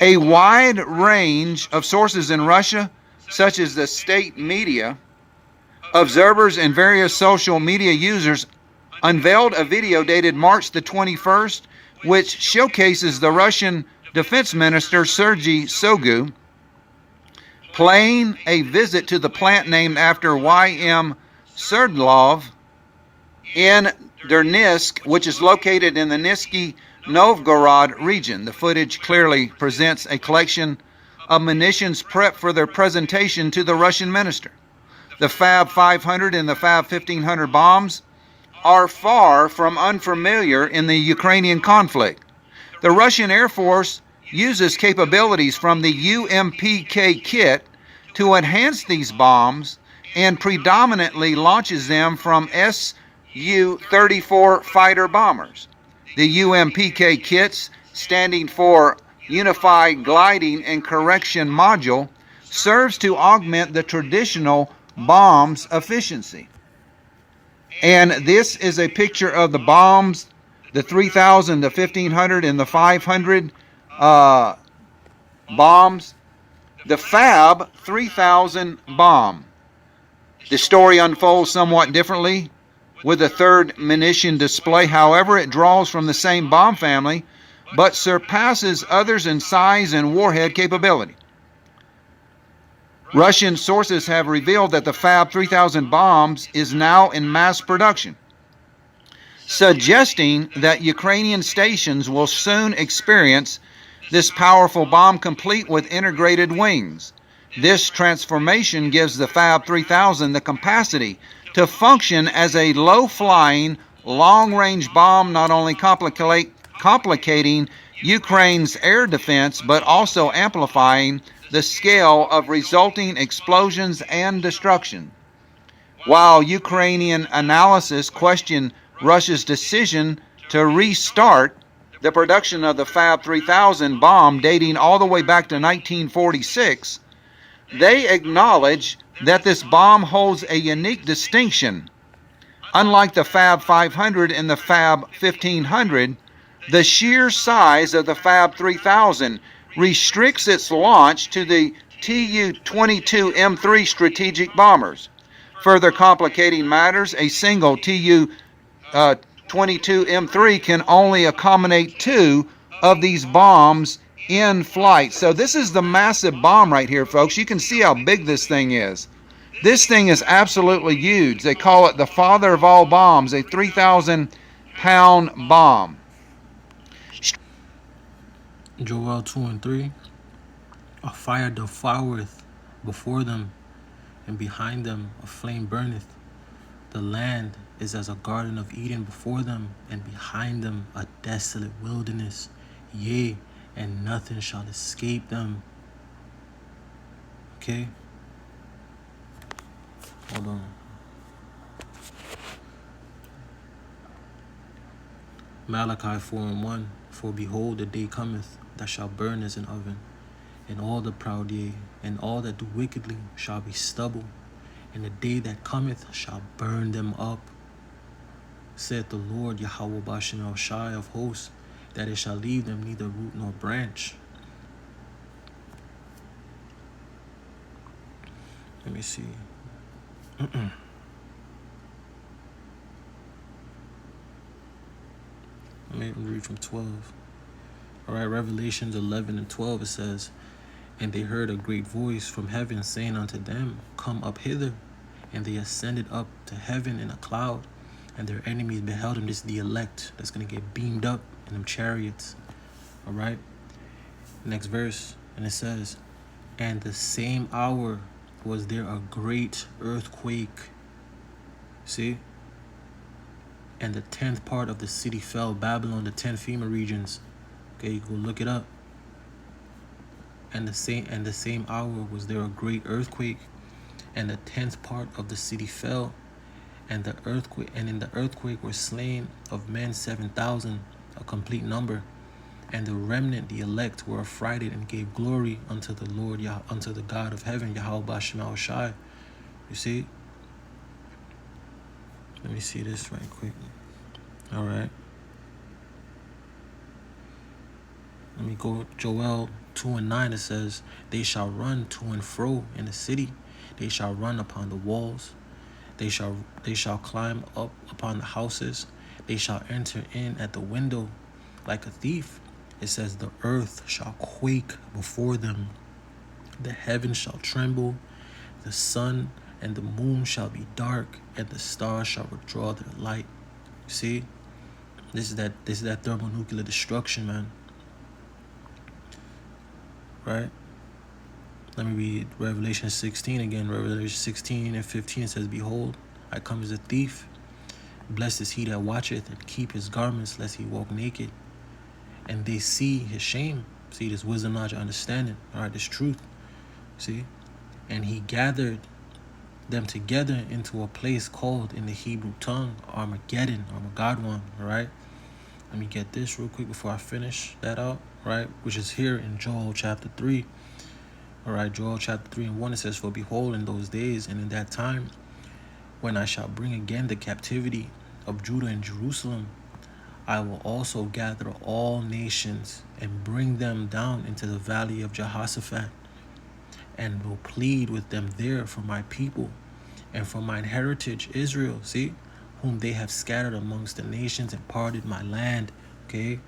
A wide range of sources in Russia, such as the state media, observers, and various social media users, unveiled a video dated March the 21st, which showcases the Russian Defense Minister Sergei Shoigu paying a visit to the plant named after Y.M. Sverdlov in Donetsk, which is located in the Nizhny Novgorod region. The footage clearly presents a collection of munitions prepped for their presentation to the Russian minister. The Fab 500 and the Fab 1500 bombs are far from unfamiliar in the Ukrainian conflict. The Russian Air Force uses capabilities from the UMPK kit to enhance these bombs and predominantly launches them from Su-34 fighter bombers. The UMPK kits, standing for Unified Gliding and Correction Module, serves to augment the traditional bomb's efficiency. And this is a picture of the bombs, the 3000, the 1500, and the 500 bombs. The Fab 3000 bomb. The story unfolds somewhat differently with a third munition display. However, it draws from the same bomb family, but surpasses others in size and warhead capability. Russian sources have revealed that the Fab 3000 bombs is now in mass production, suggesting that Ukrainian stations will soon experience this powerful bomb complete with integrated wings. This transformation gives the Fab 3000 the capacity to function as a low-flying, long-range bomb, not only complicating Ukraine's air defense, but also amplifying the scale of resulting explosions and destruction. While Ukrainian analysis question Russia's decision to restart the production of the Fab 3000 bomb dating all the way back to 1946, they acknowledge that this bomb holds a unique distinction. Unlike the Fab 500 and the Fab 1500, the sheer size of the Fab 3000 restricts its launch to the Tu-22M3 strategic bombers. Further complicating matters, a single Tu-22M3 can only accommodate 2 of these bombs in flight. So this is the massive bomb right here, folks. You can see how big this thing is. This thing is absolutely huge. They call it the father of all bombs, a 3,000-pound bomb. Joel 2 and 3. A fire devoureth before them, and behind them a flame burneth. The land is as a garden of Eden before them, and behind them a desolate wilderness. Yea, and nothing shall escape them. Okay? Hold on. Malachi 4 and 1. For behold, the day cometh that shall burn as an oven, and all the proud, yea, and all that do wickedly shall be stubble, and the day that cometh shall burn them up, saith the Lord Yahweh Bashem El Shai of hosts, that it shall leave them neither root nor branch. Let me see. Let me read from 12. All right, Revelations 11 and 12, it says, And they heard a great voice from heaven saying unto them, Come up hither. And they ascended up to heaven in a cloud, and their enemies beheld them. This is the elect that's going to get beamed up in them chariots. All right, next verse, and it says, And the same hour was there a great earthquake. See? And the 10th part of the city fell, Babylon, the 10 FEMA regions. Okay, you go look it up. And the same hour was there a great earthquake, and the 10th part of the city fell, and in the earthquake were slain of men 7,000, a complete number. And the remnant, the elect, were affrighted and gave glory unto the Lord, unto the God of heaven, Yahweh Bashem Al Shai. You see? Let me see this right quick. All right. Let me go. Joel 2:9. It says, they shall run to and fro in the city. They shall run upon the walls. They shall climb up upon the houses. They shall enter in at the window like a thief. It says, the earth shall quake before them. The heavens shall tremble. The sun and the moon shall be dark, and the stars shall withdraw their light. See? This is that thermonuclear destruction, man. Right? Let me read Revelation 16 again. Revelation 16 and 15 says, behold, I come as a thief. Blessed is he that watcheth and keep his garments, lest he walk naked. And they see his shame. See, this wisdom, knowledge, understanding. All right, this truth. See? And he gathered them together into a place called in the Hebrew tongue Armageddon, Armageddon. All right? Let me get this real quick before I finish that out. Right? Which is here in Joel chapter 3. All right, Joel chapter 3 and 1, it says, for behold, in those days and in that time, when I shall bring again the captivity of Judah and Jerusalem, I will also gather all nations and bring them down into the valley of Jehoshaphat, and will plead with them there for my people and for mine heritage Israel, see, whom they have scattered amongst the nations and parted my land. Okay,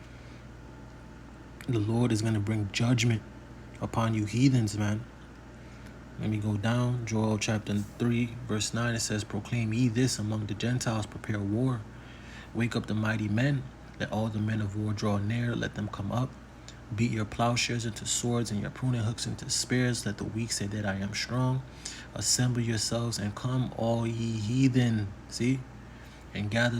the Lord is going to bring judgment upon you heathens, man. Let me go down. Joel chapter 3 verse 9, it says, proclaim ye this among the Gentiles, prepare war, wake up the mighty men, let all the men of war draw near, let them come up, beat your plowshares into swords and your pruning hooks into spears, let the weak say that I am strong, assemble yourselves and come, all ye heathen, see, and gather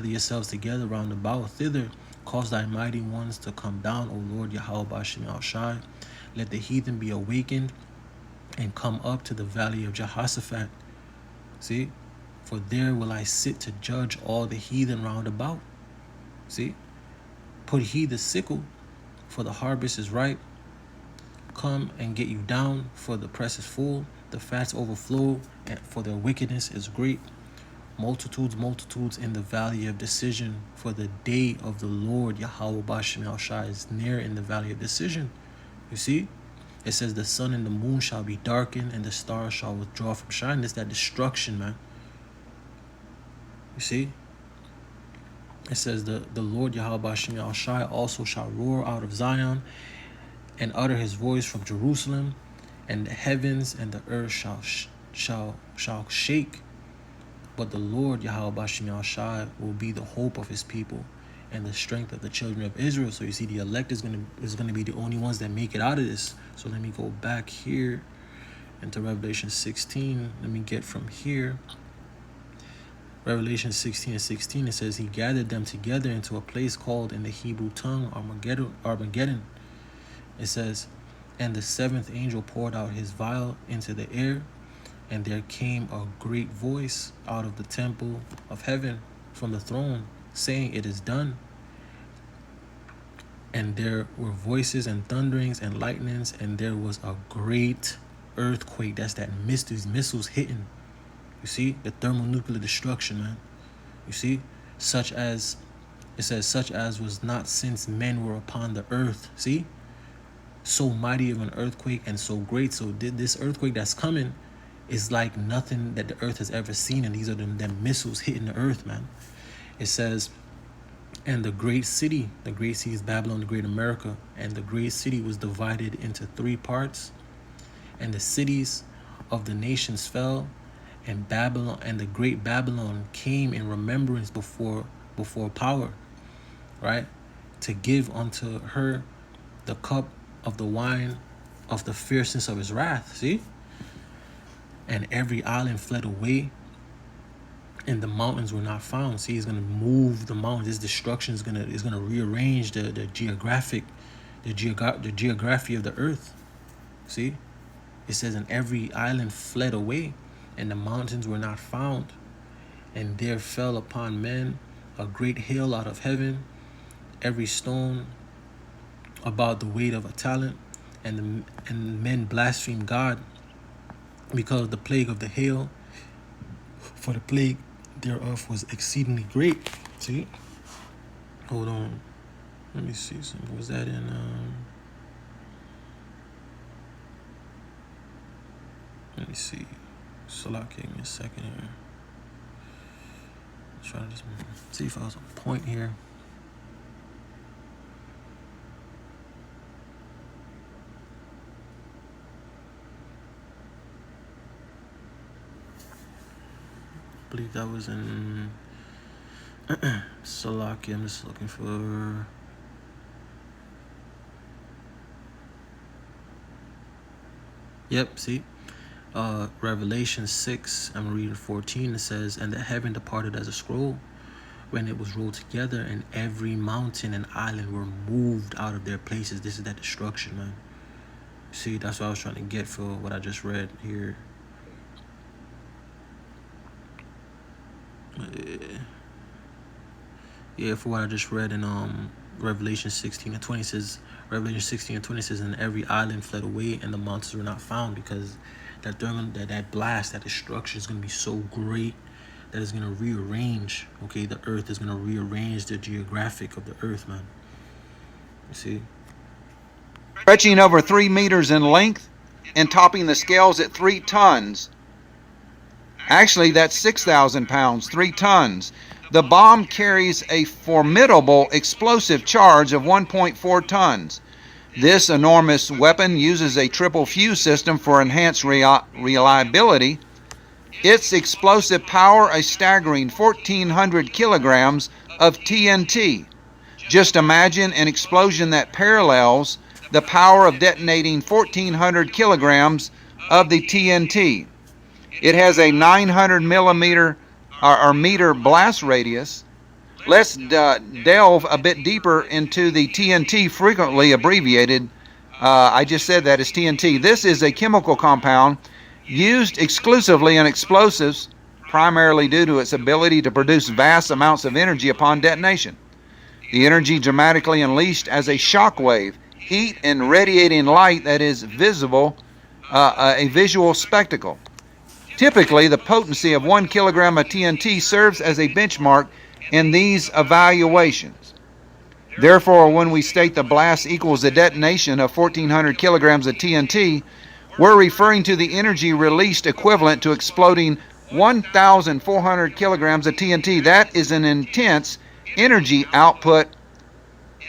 yourselves together round about thither. Cause thy mighty ones to come down, O Lord Yahweh Bashem Al Shai. Let the heathen be awakened and come up to the valley of Jehoshaphat. See? For there will I sit to judge all the heathen round about. See? Put he the sickle, for the harvest is ripe. Come and get you down, for the press is full. The fats overflow, and for their wickedness is great. Multitudes in the valley of decision, for the day of the Lord Yahweh Bashem Al Shai is near in the valley of decision. You see? It says the sun and the moon shall be darkened, and the stars shall withdraw from shining. It's that destruction, man. You see? It says the Lord Yahweh Bashem Al Shai also shall roar out of Zion, and utter his voice from Jerusalem, and the heavens and the earth shall shake. But the Lord Yahweh Bashem Al Shai will be the hope of his people and the strength of the children of Israel. So you see, the elect is gonna be the only ones that make it out of this. So let me go back here into Revelation 16. Let me get from here. Revelation 16 and 16, it says, he gathered them together into a place called in the Hebrew tongue Armageddon. It says, and the seventh angel poured out his vial into the air, and there came a great voice out of the temple of heaven from the throne, saying, it is done. And there were voices and thunderings and lightnings, and there was a great earthquake. That's that these missiles hitting. You see, the thermonuclear destruction, man. You see, such as was not since men were upon the earth. See, so mighty of an earthquake and so great. So this earthquake that's coming is like nothing that the earth has ever seen, and these are them missiles hitting the earth, man. It says, and the great city is Babylon, the great America, and the great city was divided into 3 parts, and the cities of the nations fell, and Babylon and the great Babylon came in remembrance before power, right, to give unto her the cup of the wine of the fierceness of his wrath. See? And every island fled away, and the mountains were not found. See, he's gonna move the mountains. This destruction is gonna rearrange the geography of the earth. See, it says, and every island fled away, and the mountains were not found. And there fell upon men a great hail out of heaven, every stone about the weight of a talent, and men blasphemed God because of the plague of the hail, for the plague thereof was exceedingly great. See? Hold on. Let me see something. Was that in let me see. Salak, give me a second here. Try to just see if I was on point here. I believe that was in Salaki. I'm just looking for. Yep, see? Revelation 6, I'm reading 14. It says, "And the heaven departed as a scroll when it was rolled together, and every mountain and island were moved out of their places." This is that destruction, man. See, that's what I was trying to get for what I just read here. Yeah, for what I just read in Revelation 16 and 20 says, Revelation 16 and 20 says, "And every island fled away, and the mountains were not found," because that blast, that destruction is going to be so great that it's going to rearrange. Okay, the earth is going to rearrange the geographic of the earth, man. You see? Stretching over 3 meters in length and topping the scales at 3 tons. Actually, that's 6,000 pounds, 3 tons. The bomb carries a formidable explosive charge of 1.4 tons. This enormous weapon uses a triple fuse system for enhanced reliability. Its explosive power, a staggering 1,400 kilograms of TNT. Just imagine an explosion that parallels the power of detonating 1,400 kilograms of the TNT. It has a 900 millimeter or meter blast radius. Let's delve a bit deeper into the TNT, frequently abbreviated. I just said that as TNT. This is a chemical compound used exclusively in explosives, primarily due to its ability to produce vast amounts of energy upon detonation. The energy dramatically unleashed as a shock wave, heat and radiating light that is visible, a visual spectacle. Typically, the potency of 1 kilogram of TNT serves as a benchmark in these evaluations. Therefore, when we state the blast equals the detonation of 1,400 kilograms of TNT, we're referring to the energy released equivalent to exploding 1,400 kilograms of TNT. That is an intense energy output,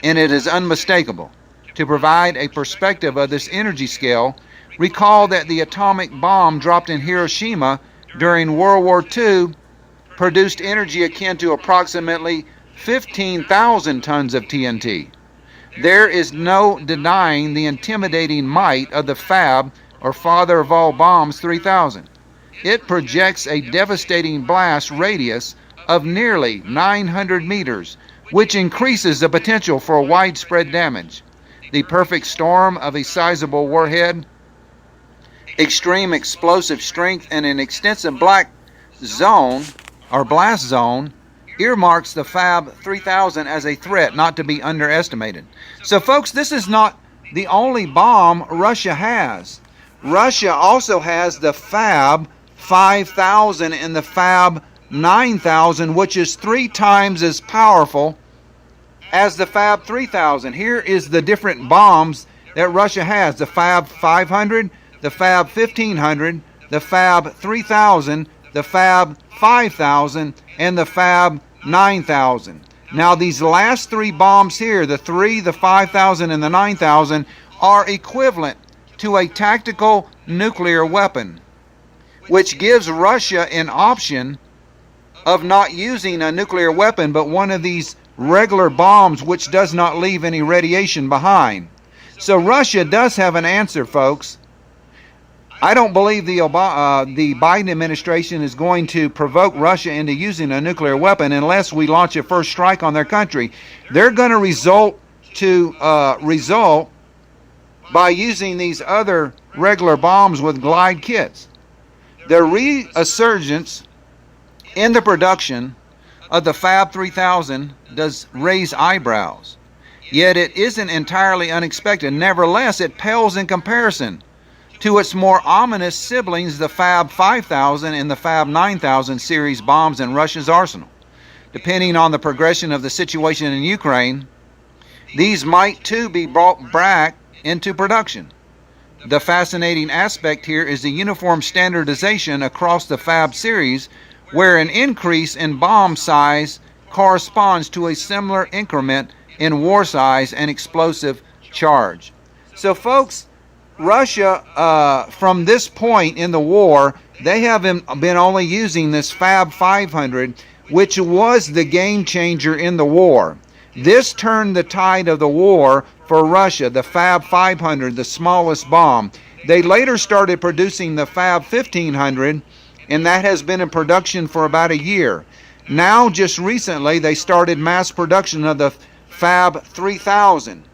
and it is unmistakable. To provide a perspective of this energy scale, recall that the atomic bomb dropped in Hiroshima during World War II produced energy akin to approximately 15,000 tons of TNT. There is no denying the intimidating might of the FAB, or Father of All Bombs, 3000. It projects a devastating blast radius of nearly 900 meters, which increases the potential for widespread damage. The perfect storm of a sizable warhead, extreme explosive strength, and an extensive black zone or blast zone earmarks the FAB 3000 as a threat not to be underestimated. So folks, this is not the only bomb Russia has. Russia also has the FAB 5000 and the FAB 9000, which is 3 times as powerful as the FAB 3000. Here is the different bombs that Russia has: the FAB 500, the FAB 1500, the FAB 3000, the FAB 5000, and the FAB 9000. Now these last 3 bombs here, the 3, the 5000, and the 9000, are equivalent to a tactical nuclear weapon, which gives Russia an option of not using a nuclear weapon, but one of these regular bombs which does not leave any radiation behind. So Russia does have an answer, folks. I don't believe the Biden administration is going to provoke Russia into using a nuclear weapon unless we launch a first strike on their country. They're going to result by using these other regular bombs with glide kits. The resurgence in the production of the FAB 3000 does raise eyebrows. Yet it isn't entirely unexpected. Nevertheless, it pales in comparison to its more ominous siblings, the Fab 5000 and the Fab 9000 series bombs in Russia's arsenal. Depending on the progression of the situation in Ukraine, these might too be brought back into production. The fascinating aspect here is the uniform standardization across the Fab series, where an increase in bomb size corresponds to a similar increment in war size and explosive charge. So, folks, Russia, from this point in the war, they have been only using this Fab 500, which was the game changer in the war. This turned the tide of the war for Russia, the Fab 500, the smallest bomb. They later started producing the Fab 1500, and that has been in production for about a year. Now, just recently, they started mass production of the Fab 3000.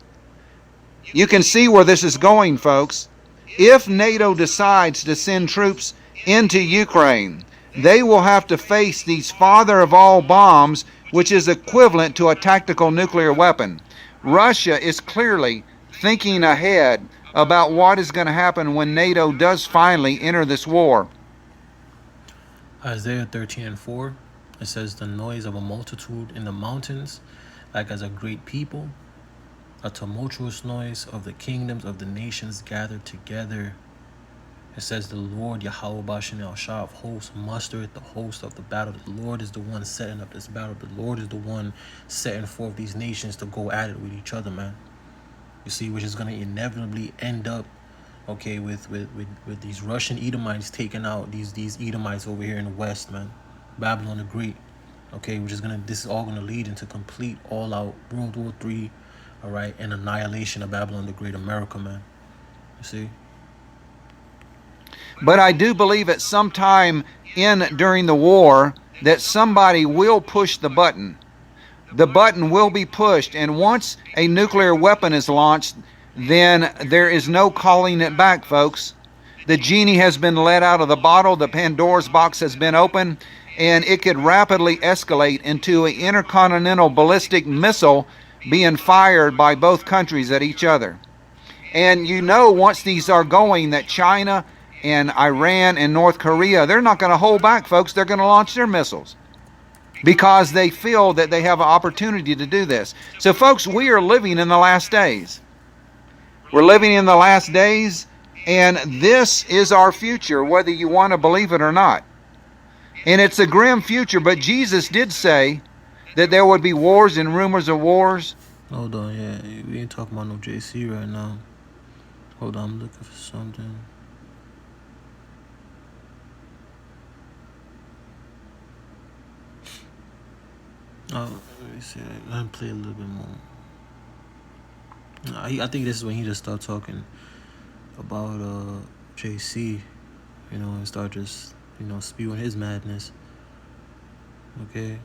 You can see where this is going, folks. If NATO decides to send troops into Ukraine, they will have to face these father of all bombs, which is equivalent to a tactical nuclear weapon. Russia is clearly thinking ahead about what is going to happen when NATO does finally enter this war. Isaiah 13:4, it says, the noise of a multitude in the mountains, like as a great people, a tumultuous noise of the kingdoms of the nations gathered together. It says, the Lord Yahweh Bashanel Shah of hosts mustereth the host of the battle. The Lord is the one setting up this battle. The Lord is the one setting forth these nations to go at it with each other, man. You see, which is going to inevitably end up, okay, with these Russian Edomites taking out these Edomites over here in the West, man. Babylon the Great, okay, this is all gonna lead into complete all-out World War III, all right, and annihilation of Babylon the Great, America, man. You see. But I do believe at some time during the war that somebody will push the button. The button will be pushed, and once a nuclear weapon is launched, then there is no calling it back, folks. The genie has been let out of the bottle, the Pandora's box has been opened, and it could rapidly escalate into an intercontinental ballistic missile being fired by both countries at each other. And you know, once these are going, that China and Iran and North Korea, they're not going to hold back, folks. They're going to launch their missiles because they feel that they have an opportunity to do this. So, folks, we are living in the last days. We're living in the last days, and this is our future, whether you want to believe it or not. And it's a grim future, but Jesus did say that there would be wars and rumors of wars. Hold on, yeah, we ain't talking about no JC right now. Hold on, I'm looking for something. Oh, let me see. Let me play a little bit more. I think this is when he just started talking about JC, you know, and start just, you know, spewing his madness. Okay.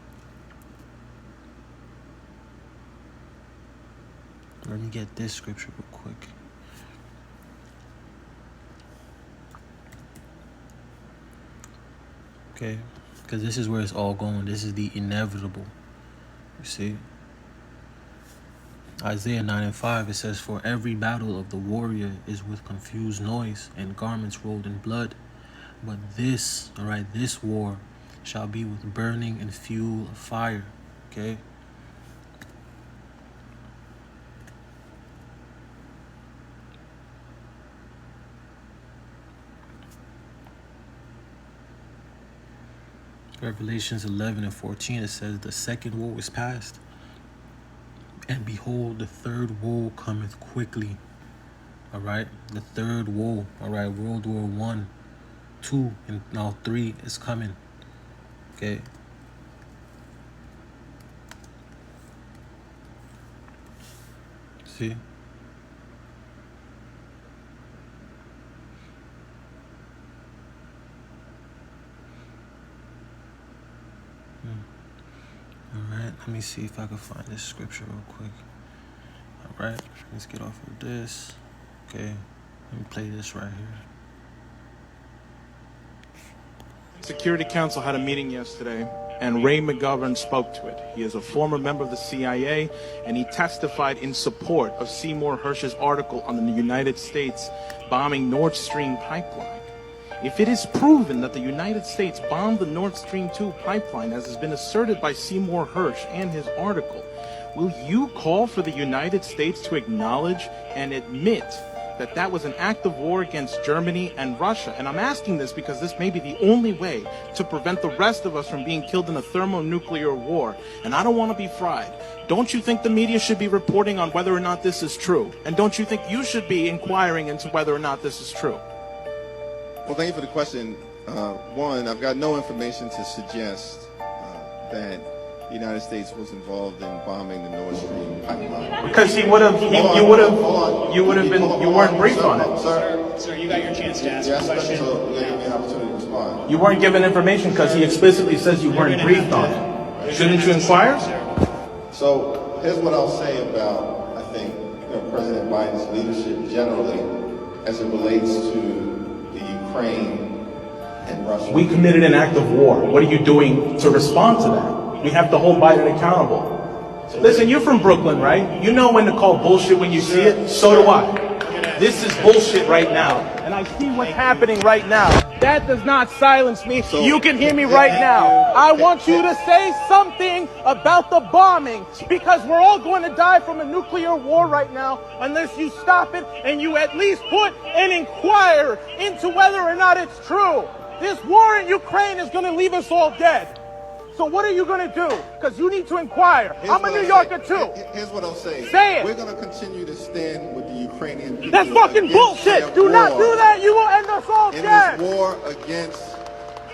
Let me get this scripture real quick. Okay, because this is where it's all going. This is the inevitable. You see? Isaiah 9:5, it says, for every battle of the warrior is with confused noise and garments rolled in blood. But this, all right, this war shall be with burning and fuel of fire. Okay? Revelations 11:14, it says, the second woe is past, and behold, the third woe cometh quickly. All right, the third woe. All right, World War 1, 2, and now 3 is coming. Okay. See? Alright, let me see if I can find this scripture real quick. Alright, let's get off of this. Okay, let me play this right here. Security Council had a meeting yesterday, and Ray McGovern spoke to it. He is a former member of the CIA, and he testified in support of Seymour Hersh's article on the United States bombing Nord Stream pipeline. If it is proven that the United States bombed the Nord Stream 2 pipeline, as has been asserted by Seymour Hersh and his article, will you call for the United States to acknowledge and admit that that was an act of war against Germany and Russia? And I'm asking this because this may be the only way to prevent the rest of us from being killed in a thermonuclear war. And I don't want to be fried. Don't you think the media should be reporting on whether or not this is true? And don't you think you should be inquiring into whether or not this is true? Well, thank you for the question. One, I've got no information to suggest that the United States was involved in bombing the Nord Stream pipeline. Because you weren't briefed on it. Sir, you got your chance to ask a question. So you gave me an opportunity to respond. You weren't given information because he explicitly says you weren't briefed on it. Shouldn't you inquire? So here's what I'll say about, I think, President Biden's leadership generally as it relates to the Ukraine and Russia. We committed an act of war. What are you doing to respond to that? We have to hold Biden accountable. Listen, you're from Brooklyn, right? You know when to call bullshit when you see it. So do I. This is bullshit right now. And I see what's happening right now. That does not silence me. You can hear me right now. I want you to say something about the bombing, because we're all going to die from a nuclear war right now unless you stop it and you at least put and inquire into whether or not it's true. This war in Ukraine is going to leave us all dead. So what are you going to do? Because you need to inquire. I'm a New Yorker too. Here's what I'll say. Say it. We're going to continue to stand with the Ukrainian people. That's fucking bullshit. Do not do that. You will end us all dead. In this war against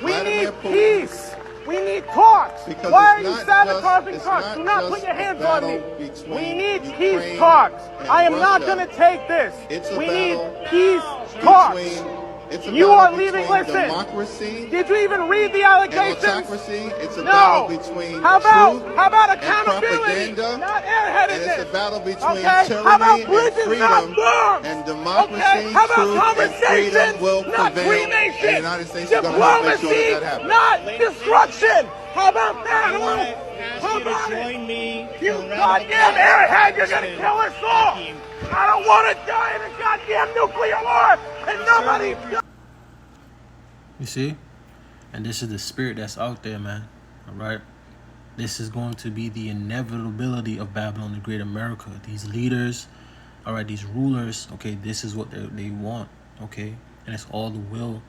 We Vladimir need Putin. peace. We need talks. Because Why are it's you not sabotaging just- talks? it's Do not not put just your a hands on me. battle between We need Ukraine peace talks. and I am not Russia. going to take this. It's a We need battle peace talks. It's a You battle are leaving. between Listen. democracy Did you even read the and allegations? autocracy. It's a No. battle between How truth about and accountability? propaganda. Not And it's airheadedness. a battle between Okay? tyranny How about and bridges, freedom. not bombs? And democracy, Okay? How about truth, and conversations, freedom will not prevail. cremation? And the United States is going to help make sure Diplomacy, that happens. not destruction. How about that? I want to How ask you about to it? join me. You for a round of goddamn applause. airhead, you're gonna kill us all! Thank you. I don't want to die in a goddamn nuclear war, and nobody... You see? And this is the spirit that's out there, man. All right? This is going to be the inevitability of Babylon the Great America. These leaders, all right, these rulers, okay, this is what they want, okay? And it's all the will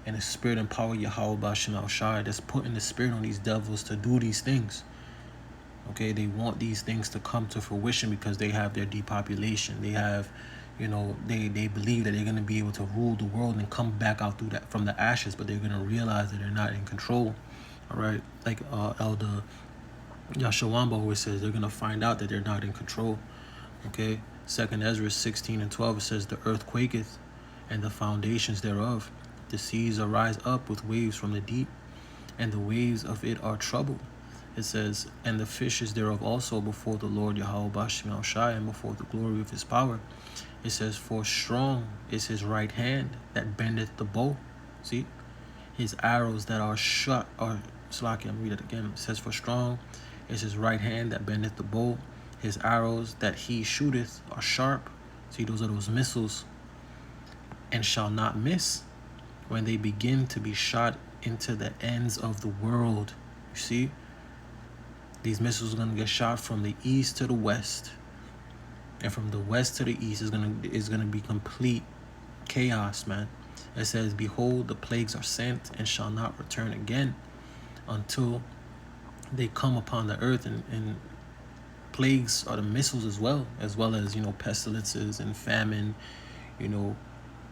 and the spirit and power of Yahweh Bashem Al Shai that's putting the spirit on these devils to do these things. Okay, they want these things to come to fruition because they have their depopulation. They have, they believe that they're going to be able to rule the world and come back out through that from the ashes, but they're going to realize that they're not in control. All right, like Elder Yashawamba always says, they're going to find out that they're not in control. Okay, 2nd Ezra 16:12, it says, the earth quaketh and the foundations thereof. The seas arise up with waves from the deep, and the waves of it are troubled. It says, and the fishes thereof also before the Lord Yahweh Bashem Al Shai, and before the glory of his power. It says, for strong is his right hand that bendeth the bow. See? His arrows that are shot are... Slaki, I'm read it again. It says, for strong is his right hand that bendeth the bow. His arrows that he shooteth are sharp. See, those are those missiles. And shall not miss when they begin to be shot into the ends of the world. You see? These missiles are going to get shot from the east to the west. And from the west to the east is going to be complete chaos, man. It says, behold, the plagues are sent and shall not return again until they come upon the earth. And plagues are the missiles as well as, pestilences and famine,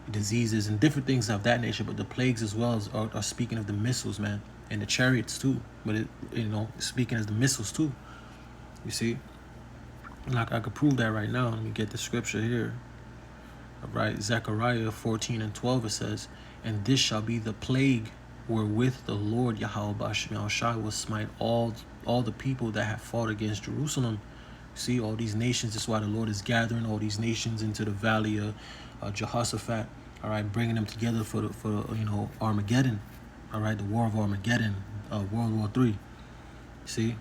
diseases and different things of that nature. But the plagues as well are speaking of the missiles, man. And the chariots too, but speaking as the missiles too. You see, like I could prove that right now. Let me get the scripture here. All right, Zechariah 14:12, it says, and this shall be the plague wherewith the Lord Yahweh Bashem Al Shai will smite all the people that have fought against Jerusalem. See, all these nations. This is why the Lord is gathering all these nations into the valley of Jehoshaphat. All right, bringing them together for Armageddon. All right, the War of Armageddon, World War III. See,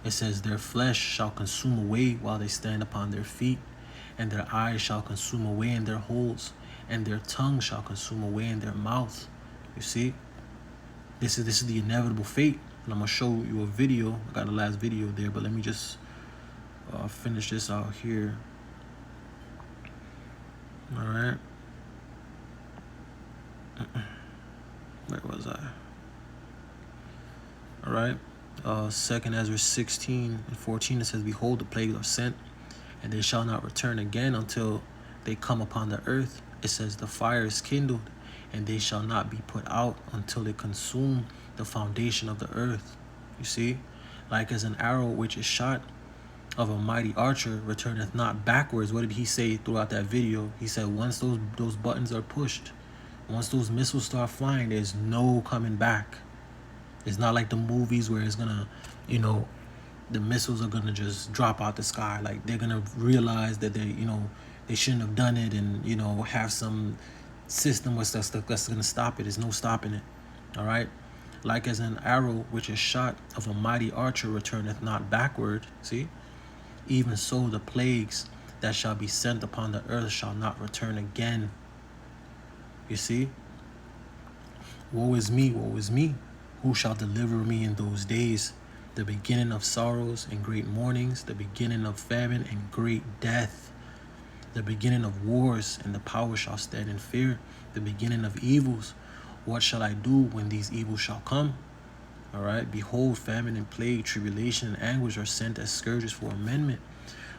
it says, their flesh shall consume away while they stand upon their feet, and their eyes shall consume away in their holes, and their tongue shall consume away in their mouth. You see, this is the inevitable fate. And I'm gonna show you a video. I got the last video there, but let me just finish this out here. All right. Where was I? All right. 2nd Ezra 16:14, it says, behold, the plagues are sent, and they shall not return again until they come upon the earth. It says, the fire is kindled, and they shall not be put out until they consume the foundation of the earth. You see, like as an arrow which is shot of a mighty archer returneth not backwards. What did he say throughout that video? He said, once those buttons are pushed, once those missiles start flying, there's no coming back. It's not like the movies where it's gonna, you know, the missiles are gonna just drop out the sky. Like, they're gonna realize that they shouldn't have done it, and have some system or stuff that's gonna stop it. There's no stopping it. All right. Like as an arrow which is shot of a mighty archer returneth not backward. See, even so the plagues that shall be sent upon the earth shall not return again. You see, woe is me, woe is me. Who shall deliver me in those days? The beginning of sorrows and great mournings, the beginning of famine and great death, the beginning of wars, and the power shall stand in fear, the beginning of evils. What shall I do when these evils shall come? All right. Behold, famine and plague, tribulation and anguish are sent as scourges for amendment.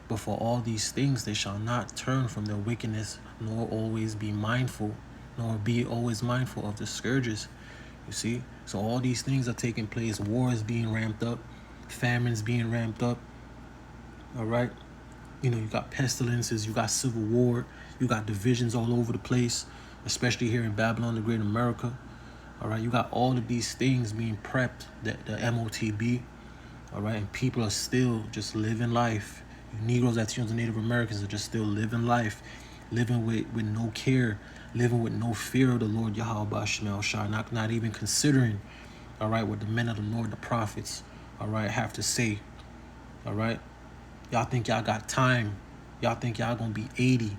But for all these things they shall not turn from their wickedness, nor be always mindful of the scourges. You see? So all these things are taking place. Wars being ramped up, famines being ramped up. All right. You got pestilences, you got civil war, you got divisions all over the place, especially here in Babylon, the Great America. All right, you got all of these things being prepped, the MOTB. All right, and people are still just living life. You Negroes, Latinos, and Native Americans are just still living life, living with no care, living with no fear of the Lord Yahweh Shemel Shah, not even considering, all right, what the men of the Lord, the prophets, all right, have to say. All right, y'all think y'all got time. Y'all think y'all gonna be 80,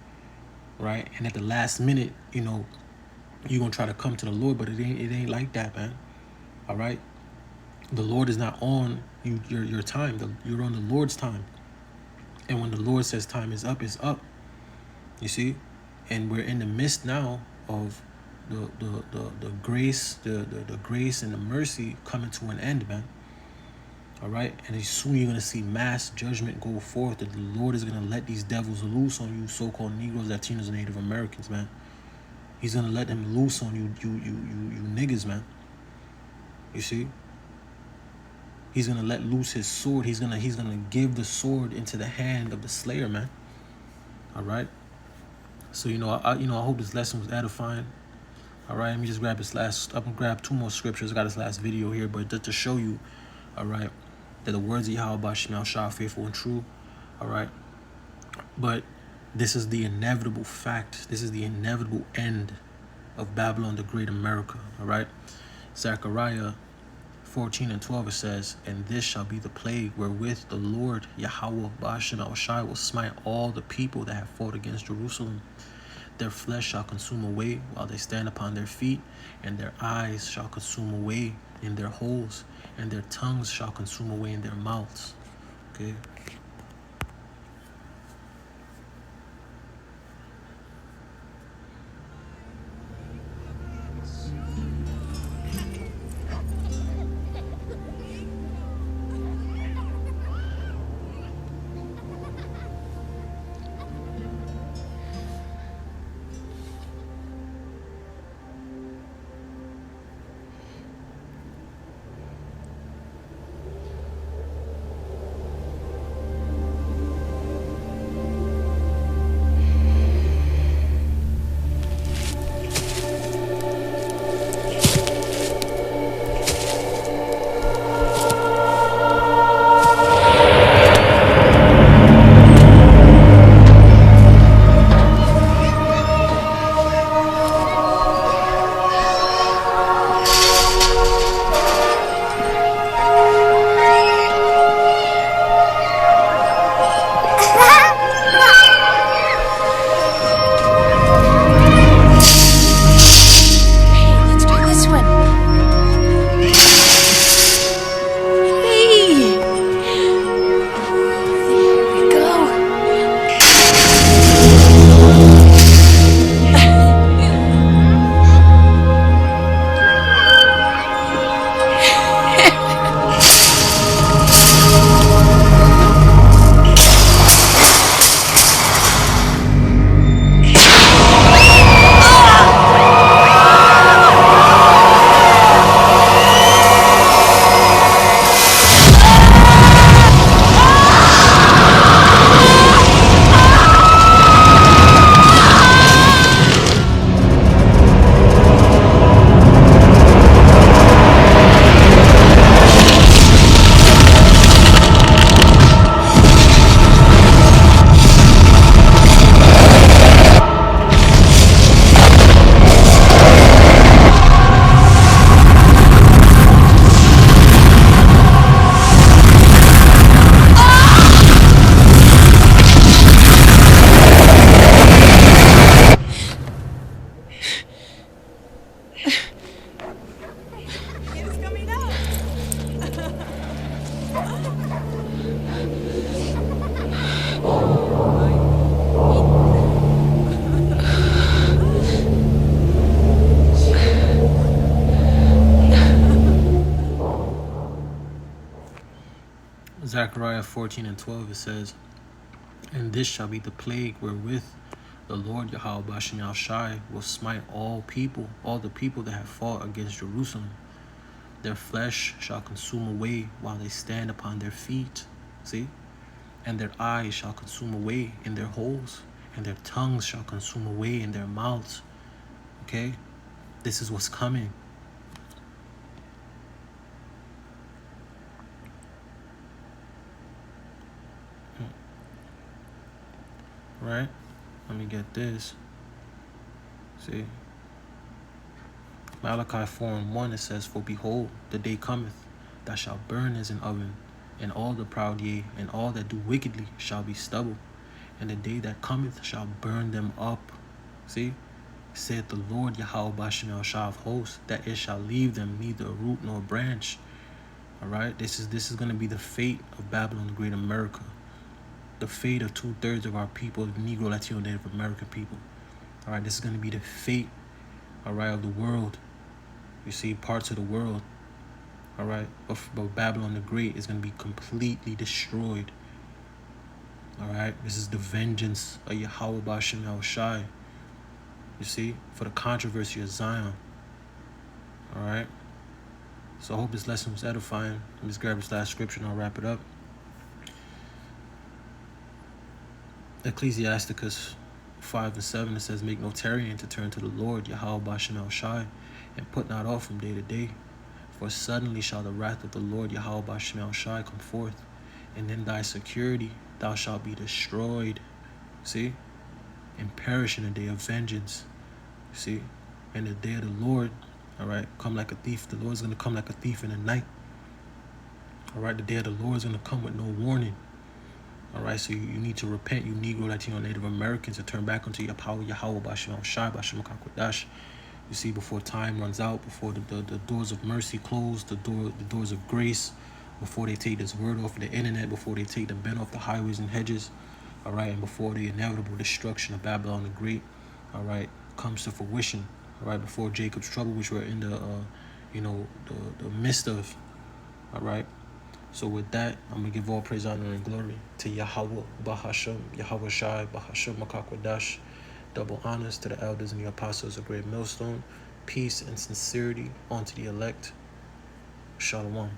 right? And at the last minute, you're gonna try to come to the Lord, but it ain't like that, man. All right, the Lord is not on your time. You're on the Lord's time, and when the Lord says time is up, it's up. You see, and we're in the midst now of the grace, the grace and the mercy coming to an end, man. All right, and soon you're gonna see mass judgment go forth. That the Lord is gonna let these devils loose on you, so-called Negroes, Latinos, and Native Americans, man. He's gonna let them loose on you niggas, man. You see? He's gonna let loose his sword. He's gonna give the sword into the hand of the slayer, man. All right. So I hope this lesson was edifying. All right. Let me just grab I'm gonna grab 2 more scriptures. I got this last video here, but just to show you, all right, that the words of Yahweh Shemel Shah are faithful and true. All right. But this is the inevitable fact. This is the inevitable end of Babylon, the Great America. All right. Zechariah 14:12, it says, and this shall be the plague wherewith the Lord Yahweh Ba'ashem Shai will smite all the people that have fought against Jerusalem. Their flesh shall consume away while they stand upon their feet, and their eyes shall consume away in their holes, and their tongues shall consume away in their mouths. Okay. Zechariah 14:12, it says, "And this shall be the plague wherewith the Lord Yahweh Bashem Yahushai will smite all people, all the people that have fought against Jerusalem. Their flesh shall consume away while they stand upon their feet." See? "And their eyes shall consume away in their holes, and their tongues shall consume away in their mouths." Okay? This is what's coming. Right? Let me get this. See? Malachi 4:1, it says, "For behold, the day cometh, that shall burn as an oven, and all the proud, yea, and all that do wickedly shall be stubble. And the day that cometh shall burn them up." See? "Saith the Lord Yahweh Bashem Yahushua of hosts, that it shall leave them neither a root nor a branch." All right? This is going to be the fate of Babylon the Great America. The fate of 2/3 of our people, Negro, Latino, Native American people. All right, this is going to be the fate, all right, of the world. You see, parts of the world, all right, but Babylon the Great is going to be completely destroyed. All right, this is the vengeance of Yahweh Bashem Yahushai. You see, for the controversy of Zion. All right, so I hope this lesson was edifying. Let me just grab this last scripture and I'll wrap it up. Ecclesiasticus 5:7, it says, "Make no tarrying to turn to the Lord Yahweh Bashem Yahushai, and put not off from day to day. For suddenly shall the wrath of the Lord Yahweh Bashem Yahushai come forth, and in thy security thou shalt be destroyed." See? "And perish in the day of vengeance." See? "And the day of the Lord," all right, come like a thief. The Lord's going to come like a thief in the night. All right, the day of the Lord is going to come with no warning. All right, so you need to repent, you Negro, Latino, Native Americans, to turn back unto your power, Yahweh Bashem Yahushai, Bashem Kakwadash. You see, before time runs out, before the doors of mercy close, the doors of grace, before they take this word off of the internet, before they take the men off the highways and hedges, all right, and before the inevitable destruction of Babylon the Great, all right, comes to fruition, all right, before Jacob's trouble, which we're in the midst of, all right. So with that, I'm going to give all praise, honor, and glory to Yahweh, Bahashem, Yahweh Shai, Bahashem, Makakwadash. Double honors to the elders and the apostles of Great Millstone. Peace and sincerity unto the elect. Shalom.